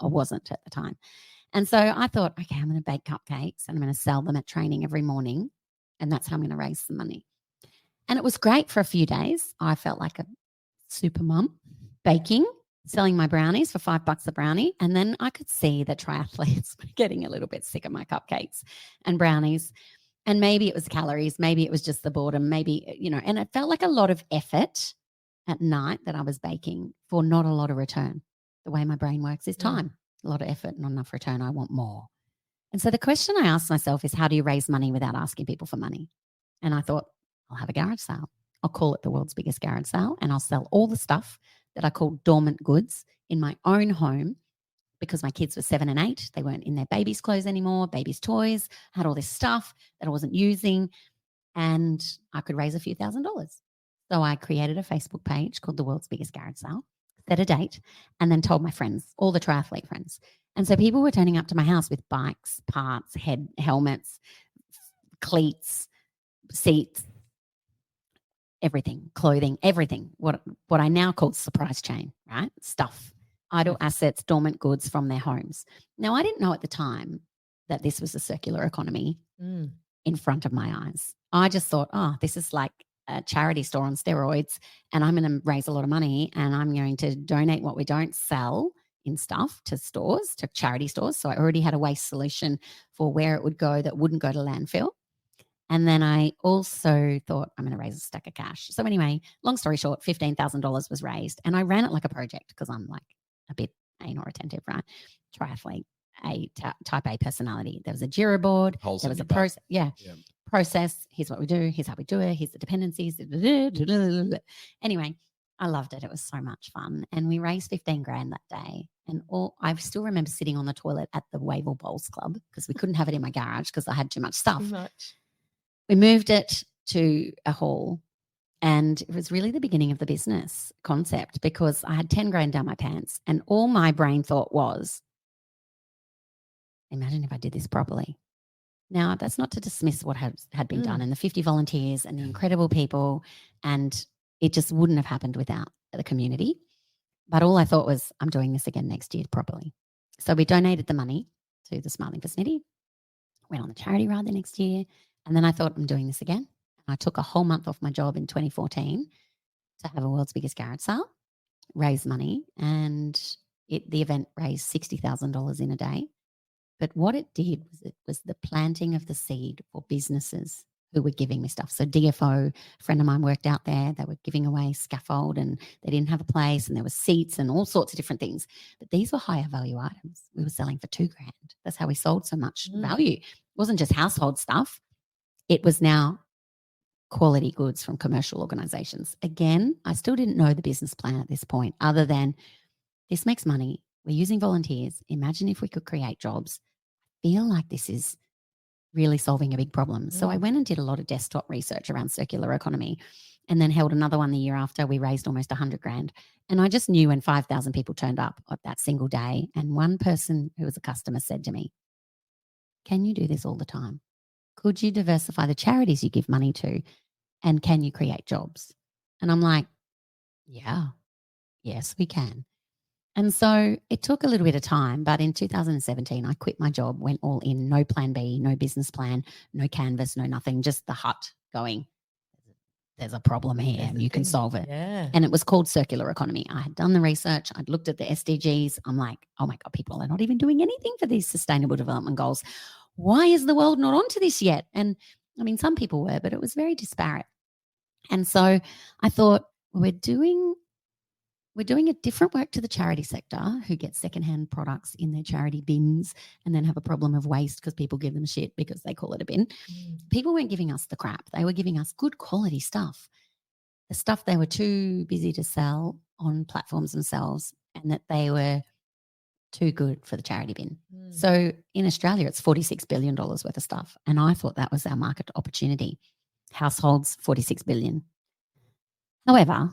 I wasn't at the time. And so I thought, okay, I'm going to bake cupcakes and I'm going to sell them at training every morning, and that's how I'm going to raise some money. And it was great for a few days. I felt like a super mum baking, selling my brownies for $5 a brownie. And then I could see that triathletes were getting a little bit sick of my cupcakes and brownies. And maybe it was calories, maybe it was just the boredom, maybe, and it felt like a lot of effort at night that I was baking for not a lot of return. The way my brain works is time, a lot of effort, not enough return. I want more. And so the question I asked myself is, how do you raise money without asking people for money? And I thought, I'll have a garage sale. I'll call it the world's biggest garage sale, and I'll sell all the stuff that I call dormant goods in my own home, because my kids were 7 and 8. They weren't in their baby's clothes anymore, baby's toys, had all this stuff that I wasn't using, and I could raise a few $1,000s. So I created a Facebook page called the world's biggest garage sale, set a date, and then told my friends, all the triathlete friends. And so people were turning up to my house with bikes, parts, helmets, cleats, seats, everything, clothing, everything, what I now call surprise chain, right? Stuff, idle assets, dormant goods from their homes. Now, I didn't know at the time that this was a circular economy in front of my eyes. I just thought, this is like a charity store on steroids, and I'm going to raise a lot of money, and I'm going to donate what we don't sell in stuff to stores, to charity stores. So I already had a waste solution for where it would go that wouldn't go to landfill. And then I also thought, I'm going to raise a stack of cash. So anyway, long story short, $15,000 was raised, and I ran it like a project because I'm like a bit anal retentive, right? Triathlete, type A personality. There was a Jira board. Holes there was in a your process. butt. Yeah. Here's what we do. Here's how we do it. Here's the dependencies. Anyway, I loved it. It was so much fun. And we raised 15 grand that day. And I still remember sitting on the toilet at the Wavell Bowls Club because we couldn't have it in my garage because I had too much stuff. We moved it to a hall, and it was really the beginning of the business concept because I had 10 grand down my pants, and all my brain thought was, imagine if I did this properly. Now, that's not to dismiss what had been done and the 50 volunteers and the incredible people, and it just wouldn't have happened without the community. But all I thought was, I'm doing this again next year properly. So we donated the money to the Smiling for Smitty, went on the charity ride the next year, and then I thought, I'm doing this again. And I took a whole month off my job in 2014 to have a world's biggest garage sale, raise money, and the event raised $60,000 in a day. But what it did was the planting of the seed for businesses who were giving me stuff. So DFO, a friend of mine worked out there. They were giving away scaffold, and they didn't have a place, and there were seats and all sorts of different things. But these were higher value items. We were selling for $2,000. That's how we sold so much value. It wasn't just household stuff. It was now quality goods from commercial organizations. Again, I still didn't know the business plan at this point, other than this makes money. We're using volunteers. Imagine if we could create jobs. I feel like this is really solving a big problem. So I went and did a lot of desktop research around circular economy, and then held another one the year after. We raised almost 100 grand. And I just knew when 5,000 people turned up at that single day, and one person who was a customer said to me, can you do this all the time? Could you diversify the charities you give money to? And can you create jobs? And I'm like, yes, we can. And so it took a little bit of time, but in 2017, I quit my job, went all in, no plan B, no business plan, no canvas, no nothing, just the hut going, there's a problem here and you can solve it. Yeah. And it was called circular economy. I had done the research. I'd looked at the SDGs. I'm like, oh my God, people are not even doing anything for these sustainable development goals. Why is the world not onto this yet? And I mean, some people were, but it was very disparate. And so I thought, we're doing a different work to the charity sector, who get secondhand products in their charity bins and then have a problem of waste because people give them shit because they call it a bin. People weren't giving us the crap. They were giving us good quality stuff, the stuff they were too busy to sell on platforms themselves, and that they were too good for the charity bin. So in Australia, it's $46 billion worth of stuff. And I thought that was our market opportunity. Households, $46 billion. However,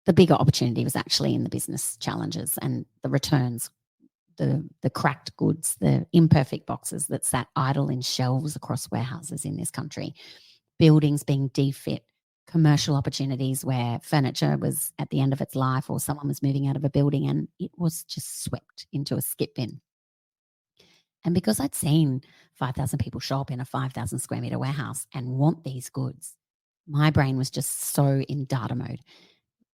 the bigger opportunity was actually in the business challenges and the returns, the cracked goods, the imperfect boxes that sat idle in shelves across warehouses in this country, buildings being defit, commercial opportunities where furniture was at the end of its life or someone was moving out of a building and it was just swept into a skip bin. And because I'd seen 5,000 people show up in a 5,000 square meter warehouse and want these goods, my brain was just so in data mode.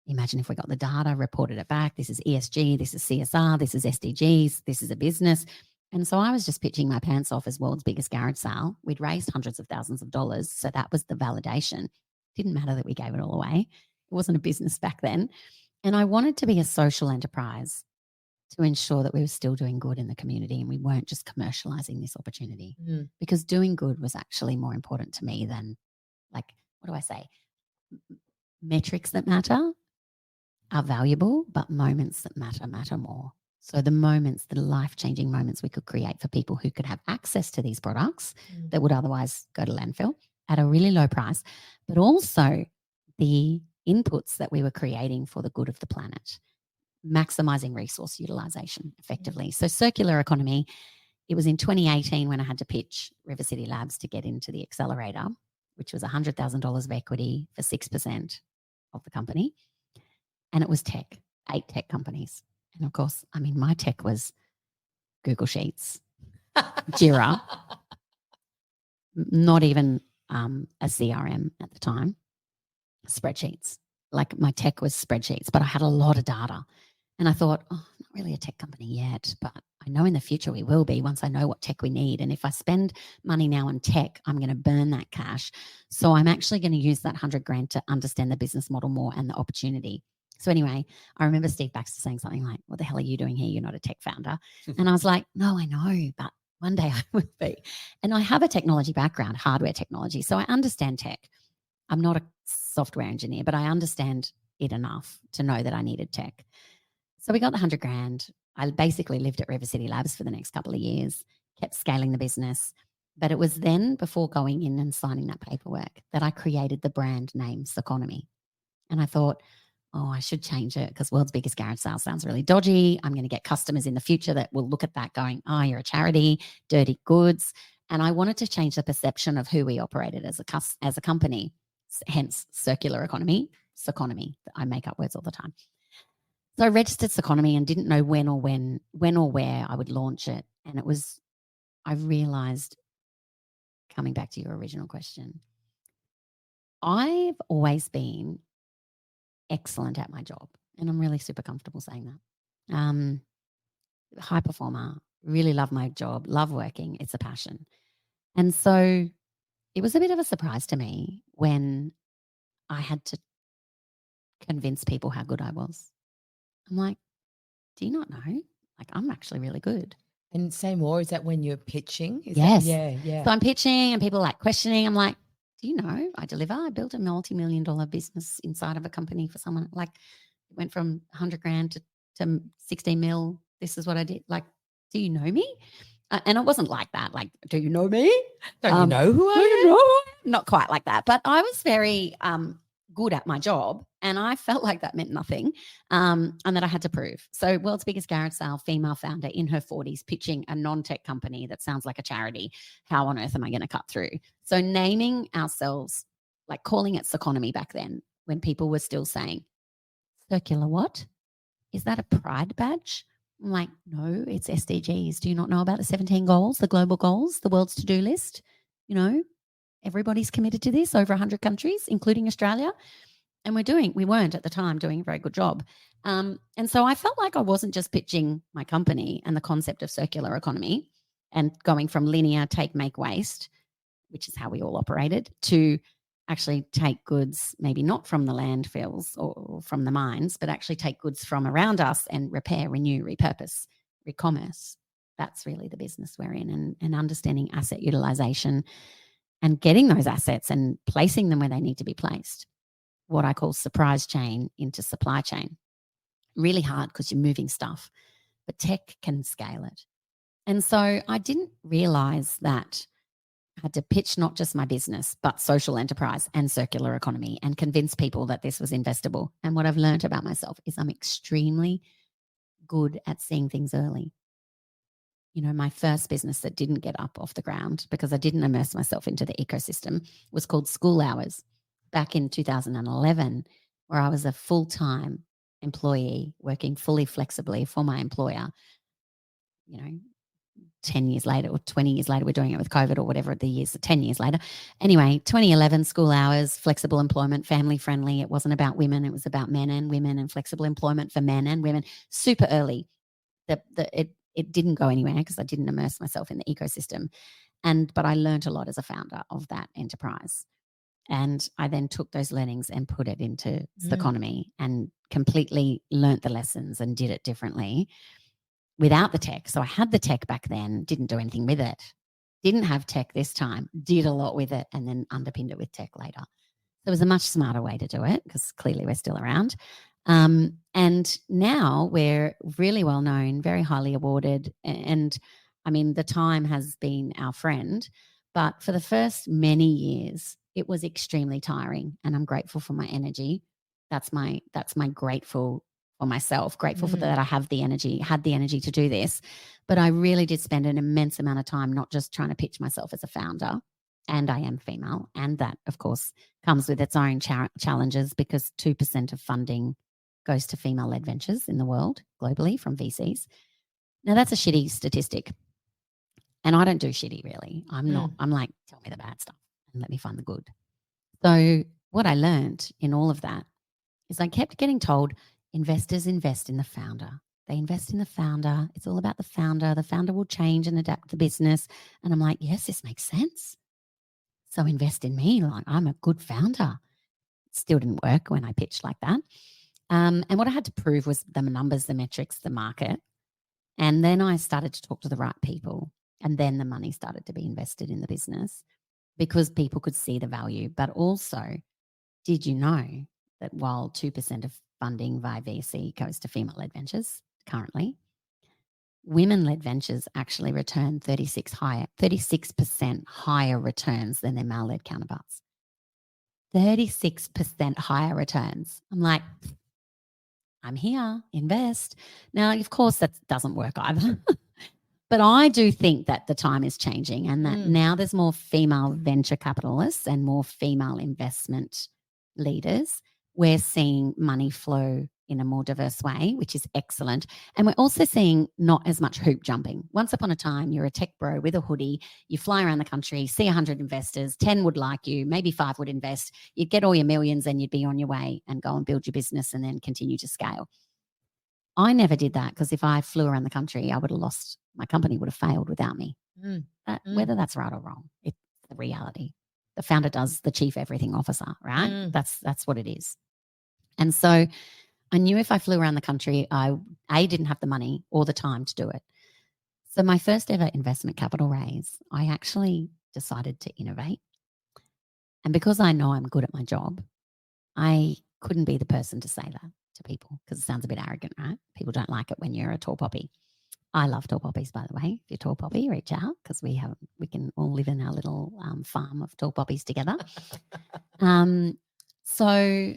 Imagine if we got the data, reported it back. This is ESG, this is CSR, this is SDGs, this is a business. And so I was just pitching my pants off as world's biggest garage sale. We'd raised hundreds of thousands of dollars. So that was the validation. Didn't matter that we gave it all away. It wasn't a business back then. And I wanted to be a social enterprise to ensure that we were still doing good in the community and we weren't just commercializing this opportunity, because doing good was actually more important to me than, like, what do I say? Metrics that matter are valuable, but moments that matter more. So the moments, the life-changing moments we could create for people who could have access to these products that would otherwise go to landfill at a really low price, but also the inputs that we were creating for the good of the planet, maximizing resource utilization effectively. So circular economy, it was in 2018 when I had to pitch River City Labs to get into the accelerator, which was $100,000 of equity for 6% of the company. And it was tech, 8 tech companies. And of course, I mean, my tech was Google Sheets, Jira, not even a CRM at the time, spreadsheets. Like my tech was spreadsheets, but I had a lot of data. And I thought, oh, not really a tech company yet, but I know in the future we will be once I know what tech we need. And if I spend money now on tech, I'm going to burn that cash. So I'm actually going to use that $100,000 to understand the business model more and the opportunity. So anyway, I remember Steve Baxter saying something like, what the hell are you doing here? You're not a tech founder. And I was like, no, I know, but one day I will be. And I have a technology background, hardware technology. So I understand tech. I'm not a software engineer, but I understand it enough to know that I needed tech. So we got the $100,000. I basically lived at River City Labs for the next couple of years, kept scaling the business. But it was then, before going in and signing that paperwork, that I created the brand name Circonomy. And I thought, oh, I should change it because world's biggest garage sale sounds really dodgy. I'm going to get customers in the future that will look at that going, oh, you're a charity, dirty goods. And I wanted to change the perception of who we operated as a company, hence circular economy, Circonomy. I make up words all the time. So I registered Circonomy and didn't know when or where I would launch it. And I realized, coming back to your original question, I've always been excellent at my job. And I'm really super comfortable saying that. High performer, really love my job, love working. It's a passion. And so it was a bit of a surprise to me when I had to convince people how good I was. I'm like, do you not know? Like, I'm actually really good. And say more, is that when you're pitching? Yes. Yeah. So I'm pitching and people are like questioning. I'm like, do you know I deliver? I built a multi-million-dollar business inside of a company for someone. Like, it went from $100,000 to 16 mil. This is what I did. Like, do you know me? And it wasn't like that. Like, do you know me? Don't you know who I am? Not quite like that. But I was very good at my job, and I felt like that meant nothing, and that I had to prove. So world's biggest garage sale, female founder in her 40s, pitching a non-tech company that sounds like a charity. How on earth am I going to cut through? So naming ourselves, like calling it Circonomy back then, when people were still saying, circular what? Is that a pride badge? I'm like, no, it's SDGs. Do you not know about the 17 goals, the global goals, the world's to-do list? You know, everybody's committed to this, over 100 countries, including Australia. And we weren't at the time doing a very good job. And so I felt like I wasn't just pitching my company and the concept of circular economy and going from linear take, make, waste, which is how we all operated, to actually take goods, maybe not from the landfills or from the mines, but actually take goods from around us and repair, renew, repurpose, recommerce. That's really the business we're in, and understanding asset utilization and getting those assets and placing them where they need to be placed. What I call surprise chain into supply chain. Really hard because you're moving stuff, but tech can scale it. And so I didn't realize that I had to pitch not just my business, but social enterprise and circular economy, and convince people that this was investable. And what I've learned about myself is I'm extremely good at seeing things early. You know, my first business that didn't get up off the ground because I didn't immerse myself into the ecosystem was called School Hours back in 2011, where I was a full-time employee working fully flexibly for my employer. You know, 10 years later or 20 years later, we're doing it with COVID or whatever the years, 10 years later. Anyway, 2011, School Hours, flexible employment, family friendly. It wasn't about women. It was about men and women, and flexible employment for men and women. Super early. It it didn't go anywhere because I didn't immerse myself in the ecosystem. But I learned a lot as a founder of that enterprise. And I then took those learnings and put it into Circonomy and completely learnt the lessons and did it differently without the tech. So I had the tech back then, didn't do anything with it. Didn't have tech this time, did a lot with it, and then underpinned it with tech later. So it was a much smarter way to do it because clearly we're still around. And now we're really well known, very highly awarded. And I mean, the time has been our friend. But for the first many years, it was extremely tiring. And I'm grateful for my energy. That's my grateful for myself, grateful for that I had the energy to do this. But I really did spend an immense amount of time not just trying to pitch myself as a founder, and I am female, and that, of course, comes with its own challenges because 2% of funding goes to female-led ventures in the world globally from VCs. Now, that's a shitty statistic, and I don't do shitty, really. I'm like, tell me the bad stuff and let me find the good. So what I learned in all of that is I kept getting told investors invest in the founder. They invest in the founder. It's all about the founder. The founder will change and adapt the business. And I'm like, yes, this makes sense. So invest in me. Like, I'm a good founder. It still didn't work when I pitched like that. And what I had to prove was the numbers, the metrics, the market. And then I started to talk to the right people. And then the money started to be invested in the business because people could see the value. But also, did you know that while 2% of funding via VC goes to female-led ventures currently, women-led ventures actually return 36% higher returns than their male-led counterparts. 36% higher returns. I'm like, I'm here, invest. Now, of course, that doesn't work either. But I do think that the time is changing and that now there's more female venture capitalists and more female investment leaders. We're seeing money flow in a more diverse way, which is excellent. And we're also seeing not as much hoop jumping. Once upon a time, you're a tech bro with a hoodie, you fly around the country, see 100 investors, 10 would like you, maybe 5 would invest. You'd get all your millions and you'd be on your way and go and build your business and then continue to scale. I never did that because if I flew around the country, I would have lost, my company would have failed without me. Whether that's right or wrong, it's the reality. The founder does the chief everything officer, right? That's what it is. And so I knew if I flew around the country, I didn't have the money or the time to do it. So my first ever investment capital raise, I actually decided to innovate. And because I know I'm good at my job, I couldn't be the person to say that to people because it sounds a bit arrogant, right? People don't like it when you're a tall poppy. I love tall poppies, by the way. If you're tall poppy, reach out because we can all live in our little farm of tall poppies together. So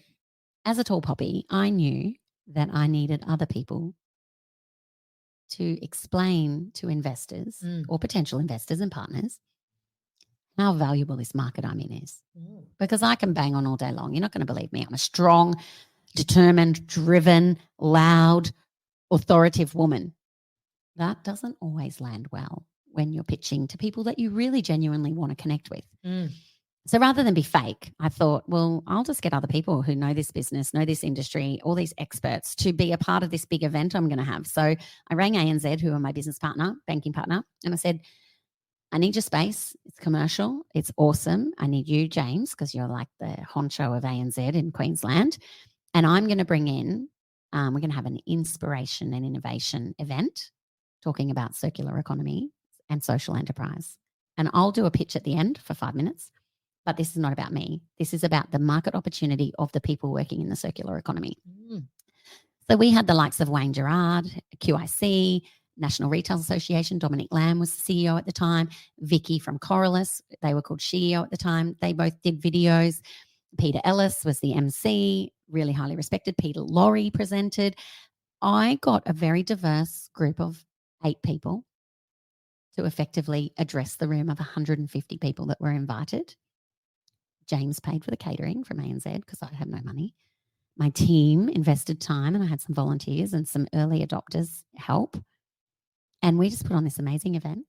as a tall poppy, I knew that I needed other people to explain to investors or potential investors and partners how valuable this market I'm in is. Because I can bang on all day long. You're not going to believe me. I'm a strong, determined, driven, loud, authoritative woman. That doesn't always land well when you're pitching to people that you really genuinely want to connect with. So rather than be fake, I thought, well, I'll just get other people who know this business, know this industry, all these experts to be a part of this big event I'm going to have. So I rang ANZ, who are my business partner, banking partner, and I said, I need your space. It's commercial. It's awesome. I need you, James, because you're like the honcho of ANZ in Queensland. And I'm going to bring in, we're going to have an inspiration and innovation event talking about circular economy and social enterprise. And I'll do a pitch at the end for 5 minutes. But this is not about me. This is about the market opportunity of the people working in the circular economy. So we had the likes of Wayne Gerard, QIC, National Retail Association. Dominic Lamb was the CEO at the time. Vicky from Coralus, they were called SHEO at the time. They both did videos. Peter Ellis was the MC, really highly respected. Peter Lorre presented. I got a very diverse group of 8 people to effectively address the room of 150 people that were invited. James paid for the catering from ANZ because I had no money. My team invested time and I had some volunteers and some early adopters help. And we just put on this amazing event.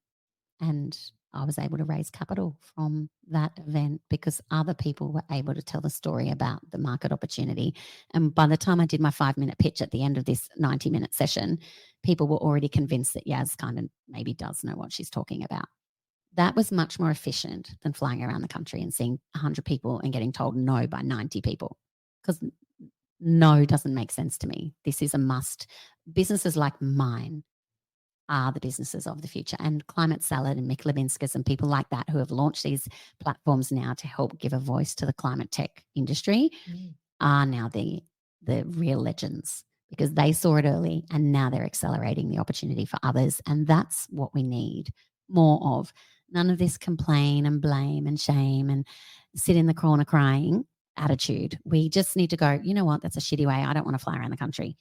And I was able to raise capital from that event because other people were able to tell the story about the market opportunity. And by the time I did my 5-minute pitch at the end of this 90-minute session, people were already convinced that Yas kind of maybe does know what she's talking about. That was much more efficient than flying around the country and seeing 100 people and getting told no by 90 people, because no doesn't make sense to me. This is a must. Businesses like mine are the businesses of the future. And Climate Salad and Mick Levinskas and people like that who have launched these platforms now to help give a voice to the climate tech industry are now the real legends, because they saw it early and now they're accelerating the opportunity for others. And that's what we need more of. None of this complain and blame and shame and sit in the corner crying attitude. We just need to go, you know what, that's a shitty way. I don't want to fly around the country.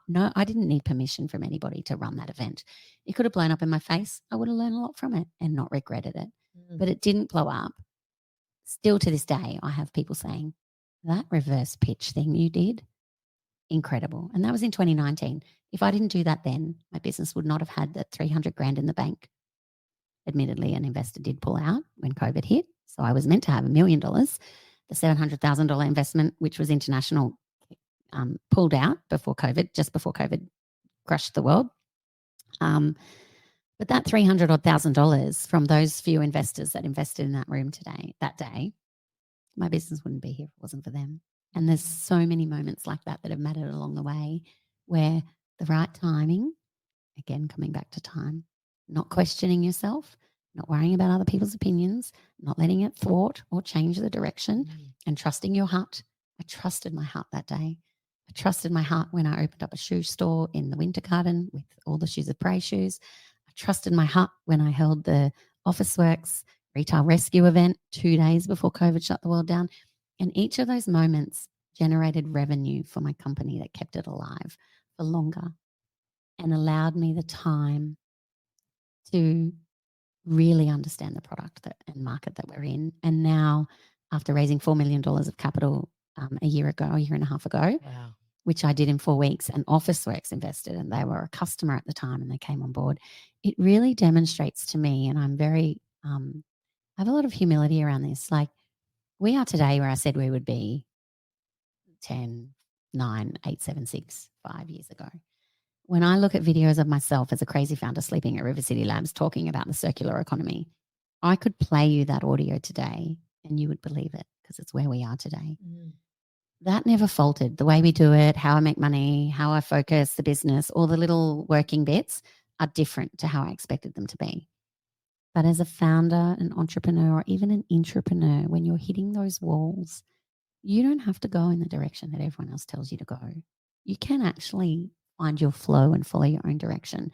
No, I didn't need permission from anybody to run that event. It could have blown up in my face. I would have learned a lot from it and not regretted it. But it didn't blow up. Still to this day, I have people saying, that reverse pitch thing you did, incredible. And that was in 2019. If I didn't do that then, my business would not have had that 300 grand in the bank. Admittedly, an investor did pull out when COVID hit. So I was meant to have $1 million. The $700,000 investment, which was international, pulled out before COVID, just before COVID crushed the world. But that $300,000 from those few investors that invested in that room that day, my business wouldn't be here if it wasn't for them. And there's so many moments like that have mattered along the way, where the right timing, again, coming back to time, not questioning yourself, not worrying about other people's opinions, not letting it thwart or change the direction, and trusting your heart. I trusted my heart that day. I trusted my heart when I opened up a shoe store in the Winter Garden with all the Shoes of Prey shoes. I trusted my heart when I held the Officeworks retail rescue event 2 days before COVID shut the world down. And each of those moments generated revenue for my company that kept it alive for longer and allowed me the time to really understand the product and market that we're in. And now, after raising $4 million of capital a year and a half ago, which I did in 4 weeks, and Officeworks invested, and they were a customer at the time and they came on board. It really demonstrates to me, and I'm very, I have a lot of humility around this. Like, we are today where I said we would be 10, 9, 8, 7, 6, 5 years ago. When I look at videos of myself as a crazy founder sleeping at River City Labs talking about the circular economy, I could play you that audio today and you would believe it, because it's where we are today. That never faltered. The way we do it, how I make money, how I focus the business, all the little working bits are different to how I expected them to be. But as a founder, an entrepreneur, or even an intrapreneur, when you're hitting those walls, you don't have to go in the direction that everyone else tells you to go. You can actually find your flow and follow your own direction.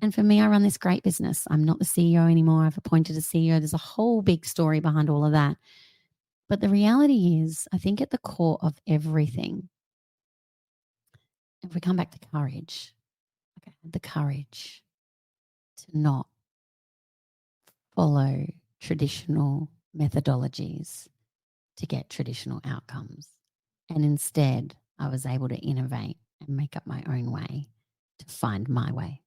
And for me, I run this great business. I'm not the CEO anymore. I've appointed a CEO. There's a whole big story behind all of that. But the reality is, I think at the core of everything, if we come back to courage, the courage to not follow traditional methodologies to get traditional outcomes. And instead, I was able to innovate and make up my own way to find my way.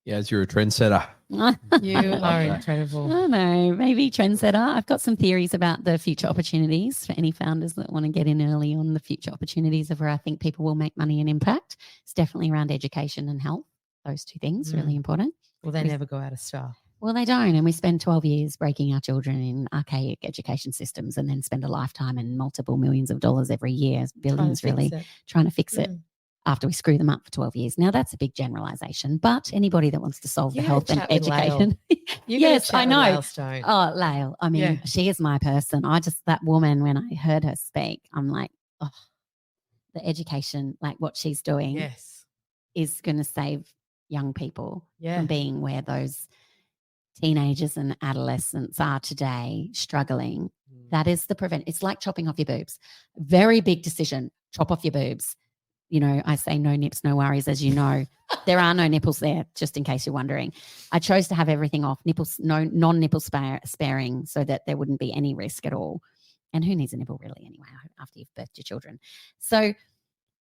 Yes, you're a trendsetter. You are incredible. I don't know, maybe trendsetter. I've got some theories about the future opportunities for any founders that want to get in early on the future opportunities of where I think people will make money and impact. It's definitely around education and health. Those two things, really important. Well, they never go out of style. Well, they don't. And we spend 12 years breaking our children in archaic education systems and then spend a lifetime and multiple millions of dollars every year, billions really, trying to fix it after we screw them up for 12 years. Now, that's a big generalization, but anybody that wants to solve the health and education. Yes, I know. Oh, Lael. I mean, she is my person. That woman, when I heard her speak, I'm like, oh, the education, like what she's doing is going to save young people from being where those teenagers and adolescents are today, struggling. That is the prevent. It's like chopping off your boobs. Very big decision. Chop off your boobs. You know, I say no nips, no worries, as you know. There are no nipples there, just in case you're wondering. I chose to have everything off, nipples, no non-nipple sparing, so that there wouldn't be any risk at all. And who needs a nipple really anyway after you've birthed your children? So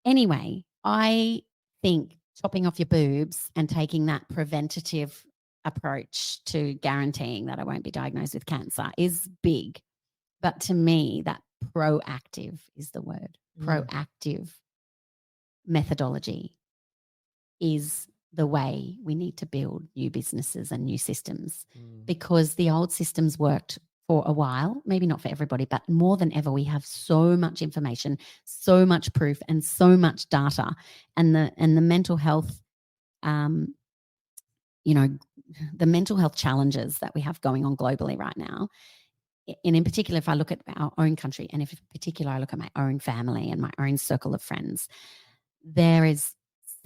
anyway, I think chopping off your boobs and taking that preventative approach to guaranteeing that I won't be diagnosed with cancer is big. But to me, that proactive is the word. Proactive methodology is the way we need to build new businesses and new systems, because the old systems worked for a while, maybe not for everybody, but more than ever, we have so much information, so much proof, and so much data, and the mental health, the mental health challenges that we have going on globally right now. And in particular, if I look at our own country, and if in particular I look at my own family and my own circle of friends, there is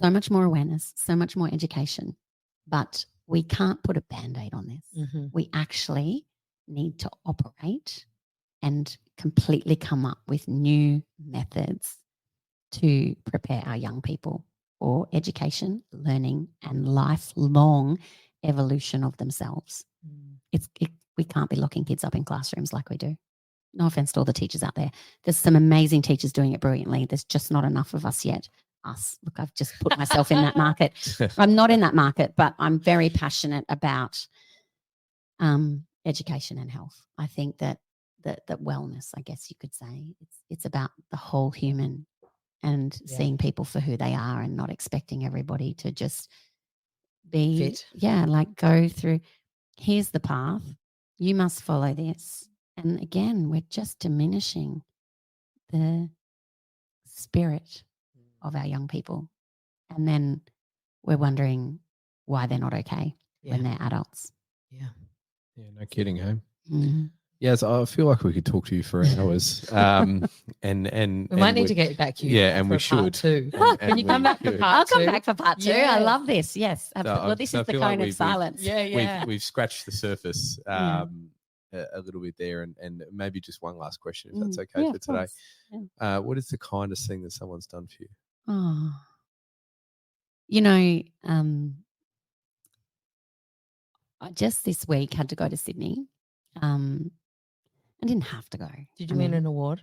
so much more awareness, so much more education, but we can't put a Band-Aid on this. We actually need to operate and completely come up with new methods to prepare our young people for education, learning, and lifelong evolution of themselves. We can't be locking kids up in classrooms like we do. No offense to all the teachers out there. There's some amazing teachers doing it brilliantly. There's just not enough of us yet. Us. Look, I've just put myself in that market. I'm not in that market, but I'm very passionate about education and health. I think that wellness, I guess you could say, it's about the whole human and seeing people for who they are and not expecting everybody to just be fit. Go through, here's the path. You must follow this. And again, we're just diminishing the spirit of our young people. And then we're wondering why they're not okay when they're adults. Yeah, no kidding, hey? Yes, I feel like we could talk to you for hours. And we might need to get back to you. Yeah, and we should. Part two. Can you come back for part I'll two? come back for part two. I love this. Yes. This is the cone of silence. We've scratched the surface a little bit there, and maybe just one last question, if that's okay for today. Yeah. What is the kindest thing that someone's done for you? Oh, I just this week had to go to Sydney. I didn't have to go. Did you win an award?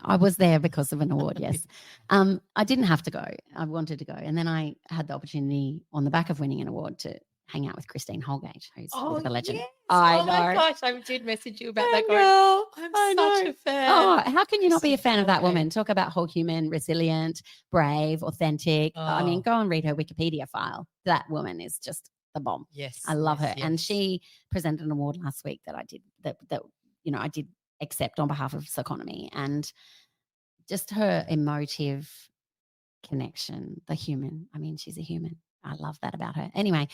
I was there because of an award, yes. I didn't have to go. I wanted to go. And then I had the opportunity on the back of winning an award to hang out with Christine Holgate, who's a legend. Yes. I know. My gosh, I did message you about that girl. I'm such a fan. Oh, how can you not be a fan of that woman? Talk about whole human, resilient, brave, authentic. I mean, go and read her Wikipedia file. That woman is just the bomb. Yes. I love her. Yes. And she presented an award last week that I did I did accept on behalf of Circonomy, and just her emotive connection, the human. I mean, she's a human. I love that about her. Anyway,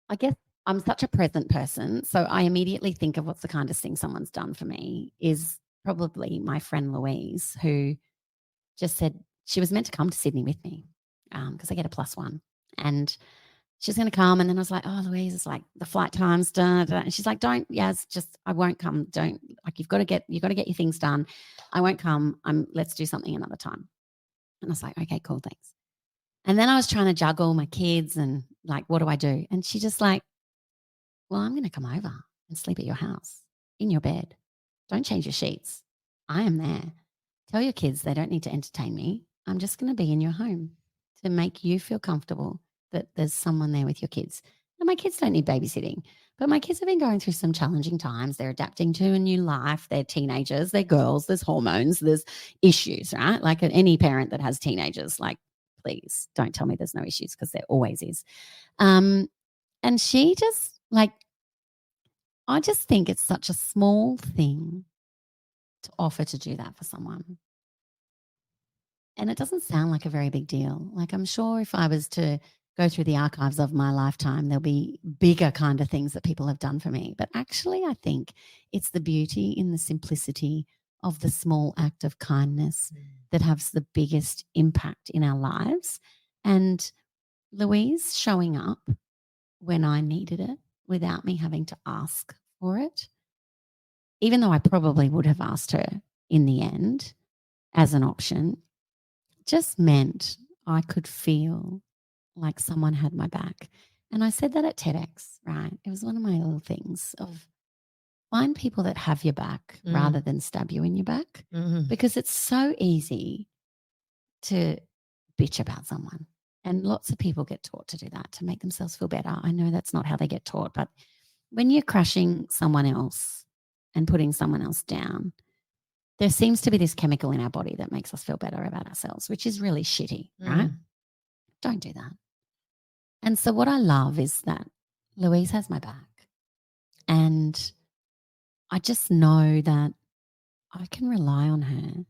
I guess I'm such a present person, so I immediately think of what's the kindest thing someone's done for me is probably my friend Louise, who just said she was meant to come to Sydney with me because I get a +1, and she's going to come. And then I was like, oh, Louise, it's like the flight time's done. And she's like, I won't come. Don't, like, you've got to get your things done. I won't come. Let's do something another time. And I was like, okay, cool, thanks. And then I was trying to juggle my kids and like, what do I do? And she just like, well, I'm going to come over and sleep at your house in your bed. Don't change your sheets. I am there. Tell your kids they don't need to entertain me. I'm just going to be in your home to make you feel comfortable that there's someone there with your kids. And my kids don't need babysitting, but my kids have been going through some challenging times. They're adapting to a new life. They're teenagers, they're girls, there's hormones, there's issues, right? Like any parent that has teenagers, like, please don't tell me there's no issues, because there always is. And she just like, I just think it's such a small thing to offer to do that for someone. And it doesn't sound like a very big deal. Like, I'm sure if I was to go through the archives of my lifetime, there'll be bigger kind of things that people have done for me. But actually, I think it's the beauty in the simplicity of the small act of kindness that has the biggest impact in our lives. And Louise showing up when I needed it without me having to ask for it, even though I probably would have asked her in the end as an option, just meant I could feel like someone had my back. And I said that at TEDx, right? It was one of my little things of find people that have your back rather than stab you in your back, because it's so easy to bitch about someone And lots of people get taught to do that to make themselves feel better. I know that's not how they get taught, but when you're crushing someone else and putting someone else down, there seems to be this chemical in our body that makes us feel better about ourselves, which is really shitty, right? Don't do that. And so what I love is that Louise has my back, and I just know that I can rely on her.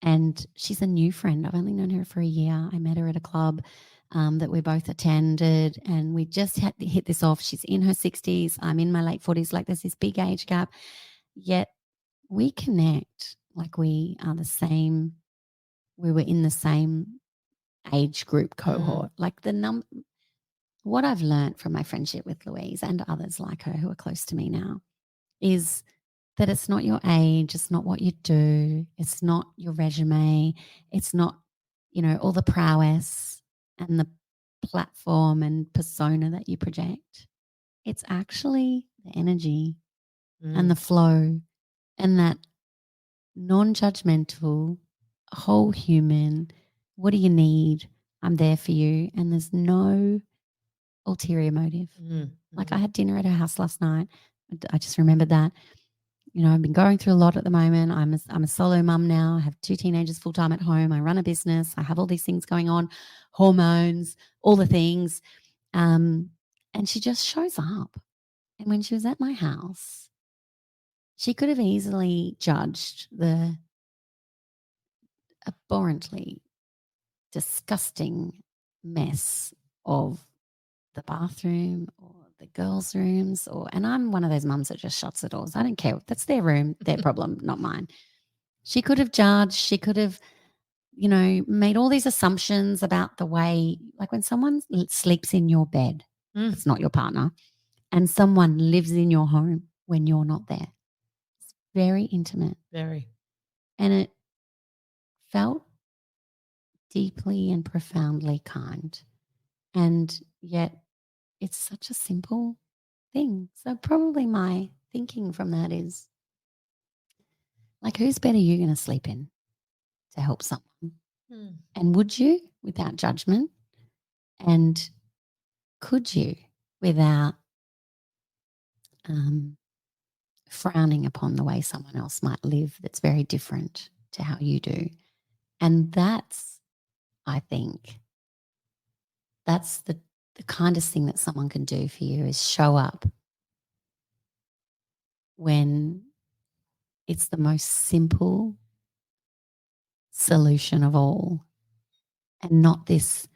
And she's a new friend. I've only known her for a year. I met her at a club that we both attended, and we just had to hit this off. She's in her 60s. I'm in my late 40s. Like, there's this big age gap. Yet we connect like we are the same. We were in the same age group cohort. Like what I've learned from my friendship with Louise and others like her who are close to me now is that it's not your age, it's not what you do, it's not your resume, it's not, all the prowess and the platform and persona that you project. It's actually the energy and the flow and that non-judgmental, whole human, what do you need? I'm there for you. And there's no ulterior motive. Like, I had dinner at her house last night. I just remembered that. I've been going through a lot at the moment. I'm a solo mum now. I have 2 teenagers full-time at home. I run a business. I have all these things going on, hormones, all the things. And she just shows up. And when she was at my house, she could have easily judged the abhorrently disgusting mess of the bathroom or the girls' rooms, and I'm one of those mums that just shuts the doors. I don't care. That's their room, their problem, not mine. She could have judged. She could have, made all these assumptions about the way, like when someone sleeps in your bed, it's not your partner, and someone lives in your home when you're not there. It's very intimate. Very. And it felt deeply and profoundly kind. And yet it's such a simple thing. So probably my thinking from that is, like, whose bed are you going to sleep in to help someone? And would you without judgment? And could you without frowning upon the way someone else might live that's very different to how you do? And that's, I think, that's the kindest thing that someone can do for you, is show up when it's the most simple solution of all, and not this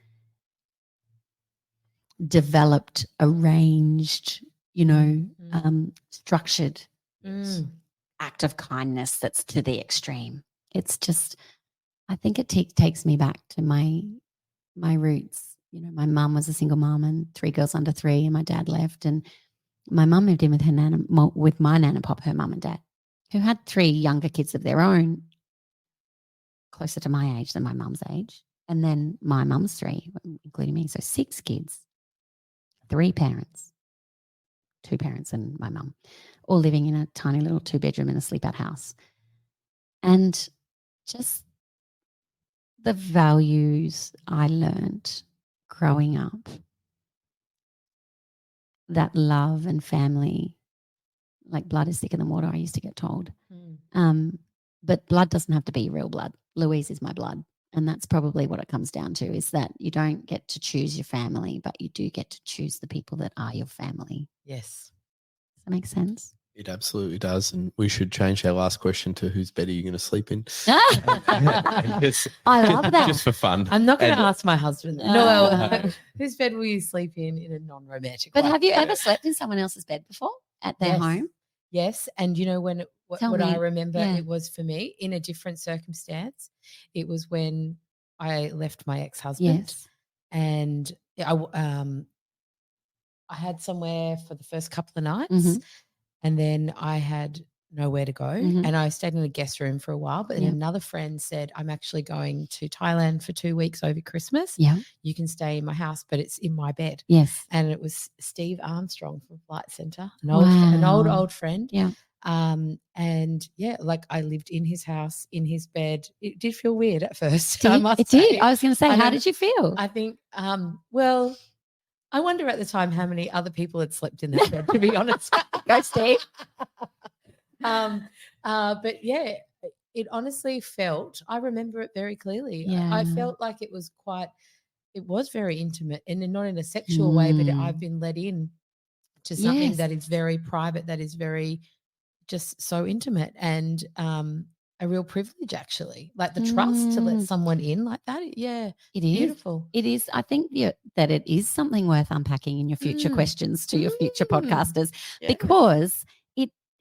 developed, arranged, structured act of kindness that's to the extreme. It's just, I think it takes me back to my roots. My mum was a single mum and 3 girls under 3, and my dad left, and my mum moved in with her nana, with my nana pop, her mum and dad, who had 3 younger kids of their own, closer to my age than my mum's age, and then my mum's 3, including me, so 6 kids, 3 parents, 2 parents and my mum, all living in a tiny little 2-bedroom in a sleep-out house. And just the values I learned growing up, that love and family, like blood is thicker than water, I used to get told. But blood doesn't have to be real blood. Louise is my blood. And that's probably what it comes down to, is that you don't get to choose your family, but you do get to choose the people that are your family. Yes. Does that make sense? It absolutely does. And we should change our last question to whose bed are you going to sleep in? I love that. Just for fun. I'm not going to ask my husband. No, whose bed will you sleep in a non-romantic way? But have you ever slept in someone else's bed before at their home? Yes. And what I remember it was for me in a different circumstance. It was when I left my ex-husband, and I had somewhere for the first couple of nights, and then I had nowhere to go, and I stayed in a guest room for a while. But then another friend said, I'm actually going to Thailand for 2 weeks over Christmas. Yeah. You can stay in my house, but it's in my bed. Yes. And it was Steve Armstrong from Flight Centre, an old friend. Yeah. And yeah, like I lived in his house, in his bed. It did feel weird at first. Did, I must it say. did. I was going to say, how did you feel? I think, well, I wonder at the time how many other people had slept in that bed, to be honest. Go, Steve. But yeah, it honestly felt, I remember it very clearly. Yeah. I felt like it was very intimate, and not in a sexual way, but I've been let in to something that is very private, that is very just so intimate, and a real privilege, actually. Like the trust to let someone in like that. Yeah, it is beautiful. It is. I think that it is something worth unpacking in your future questions to your future podcasters, because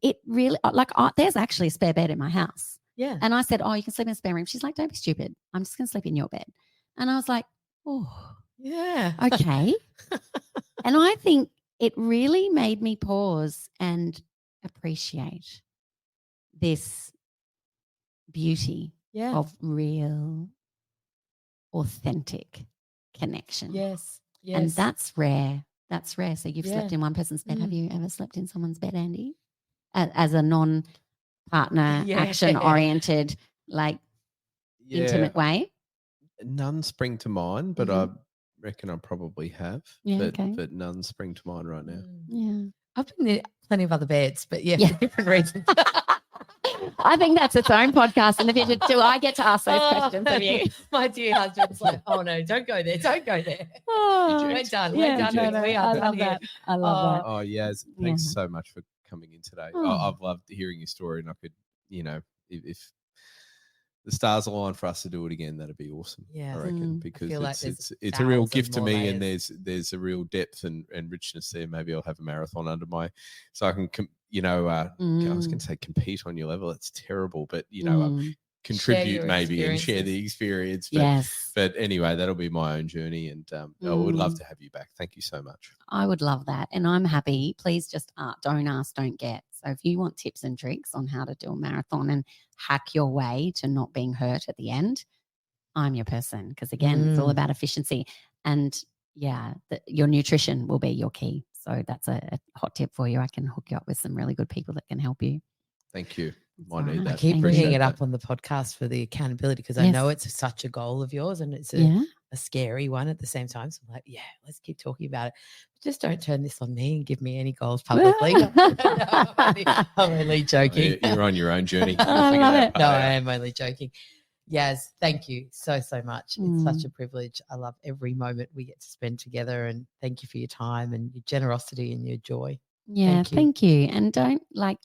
it really, like, there's actually a spare bed in my house. Yeah. And I said, oh, you can sleep in a spare room. She's like, don't be stupid. I'm just going to sleep in your bed. And I was like, oh, yeah. Okay. And I think it really made me pause and appreciate this beauty of real, authentic connection. Yes. And that's rare. That's rare. So you've slept in one person's bed. Mm. Have you ever slept in someone's bed, Andy? As a non-partner, action-oriented, like intimate way? None spring to mind, but I reckon I probably have. Yeah, but none spring to mind right now. Yeah. I've been in plenty of other beds, but for different reasons. I think that's its own podcast in the future. Do I get to ask those questions of you? My dear husband's like, oh no, don't go there. Don't go there. We're done. Yeah, We're done. no, We are I done love here. that. I love that. Oh, Yas, thanks so much for coming in today. I've loved hearing your story, and I could, if the stars align for us to do it again, that'd be awesome. Yeah, I reckon, because it's a real gift to me, and there's a real depth and richness there. Maybe I'll have a marathon under my, so I can, I was going to say compete on your level. It's terrible, but contribute maybe and share the experience. But, but anyway, that'll be my own journey, and I would love to have you back. Thank you so much. I would love that, and I'm happy. Please just don't ask, don't get. So if you want tips and tricks on how to do a marathon and hack your way to not being hurt at the end, I'm your person, because again, it's all about efficiency, and your nutrition will be your key. So that's a hot tip for you. I can hook you up with some really good people that can help you. Thank you. Need that. I keep bringing it up on the podcast for the accountability, because I know it's such a goal of yours, and it's a scary one at the same time. So I'm like, let's keep talking about it. But just don't turn this on me and give me any goals publicly. I'm only joking. You're on your own journey. I love it. No, I am only joking. Yas, thank you so much. It's such a privilege. I love every moment we get to spend together, and thank you for your time and your generosity and your joy. Yeah, thank you. And don't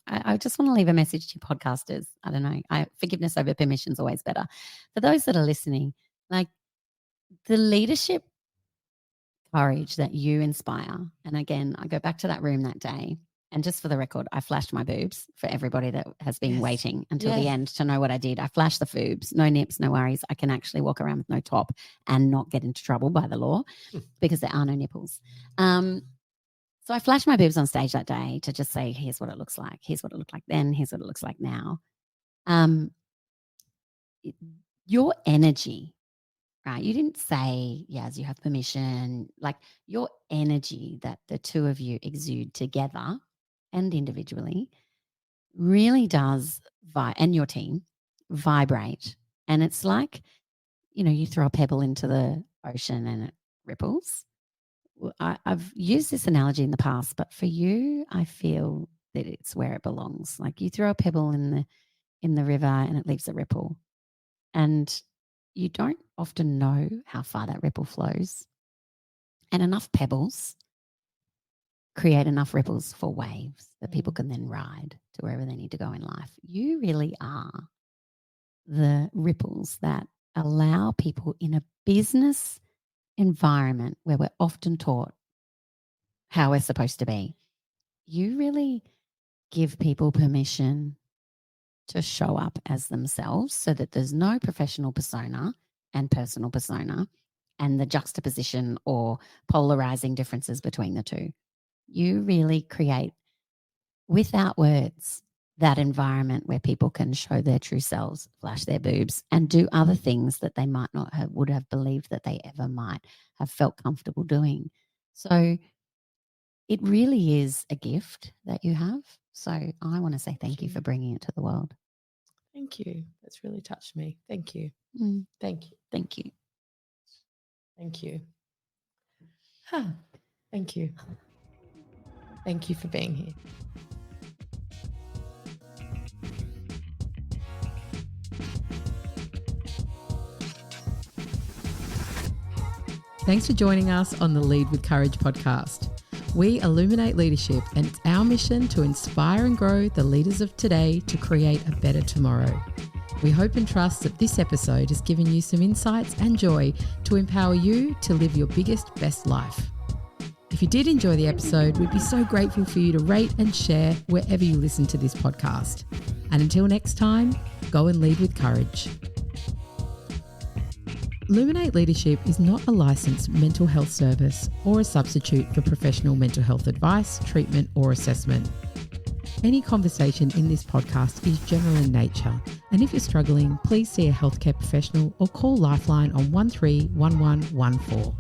I just want to leave a message to podcasters. I don't know. Forgiveness over permission is always better. For those that are listening, like the leadership courage that you inspire. And again, I go back to that room that day. And just for the record, I flashed my boobs for everybody that has been waiting until the end to know what I did. I flashed the boobs, no nips, no worries. I can actually walk around with no top and not get into trouble by the law because there are no nipples. So I flashed my boobs on stage that day to just say, here's what it looks like. Here's what it looked like then. Here's what it looks like now. Your energy, right? You didn't say, Yas, you have permission. Like your energy that the two of you exude together and individually really does, and your team, vibrate. And it's like, you throw a pebble into the ocean and it ripples. I've used this analogy in the past, but for you, I feel that it's where it belongs. Like you throw a pebble in the river and it leaves a ripple. And you don't often know how far that ripple flows. And enough pebbles create enough ripples for waves that people can then ride to wherever they need to go in life. You really are the ripples that allow people in a business environment where we're often taught how we're supposed to be. You really give people permission to show up as themselves so that there's no professional persona and personal persona and the juxtaposition or polarizing differences between the two. You really create, without words, that environment where people can show their true selves, flash their boobs, and do other things that they might not would have believed that they ever might have felt comfortable doing. So it really is a gift that you have. So I want to say thank you for bringing it to the world. Thank you. That's really touched me. Thank you. Thank you. Thank you. Thank you. Thank you. Thank you for being here. Thanks for joining us on the Lead with Courage podcast. We illuminate leadership, and it's our mission to inspire and grow the leaders of today to create a better tomorrow. We hope and trust that this episode has given you some insights and joy to empower you to live your biggest, best life. If you did enjoy the episode, we'd be so grateful for you to rate and share wherever you listen to this podcast. And until next time, go and lead with courage. Illuminate Leadership is not a licensed mental health service or a substitute for professional mental health advice, treatment, or assessment. Any conversation in this podcast is general in nature, and if you're struggling, please see a healthcare professional or call Lifeline on 131114.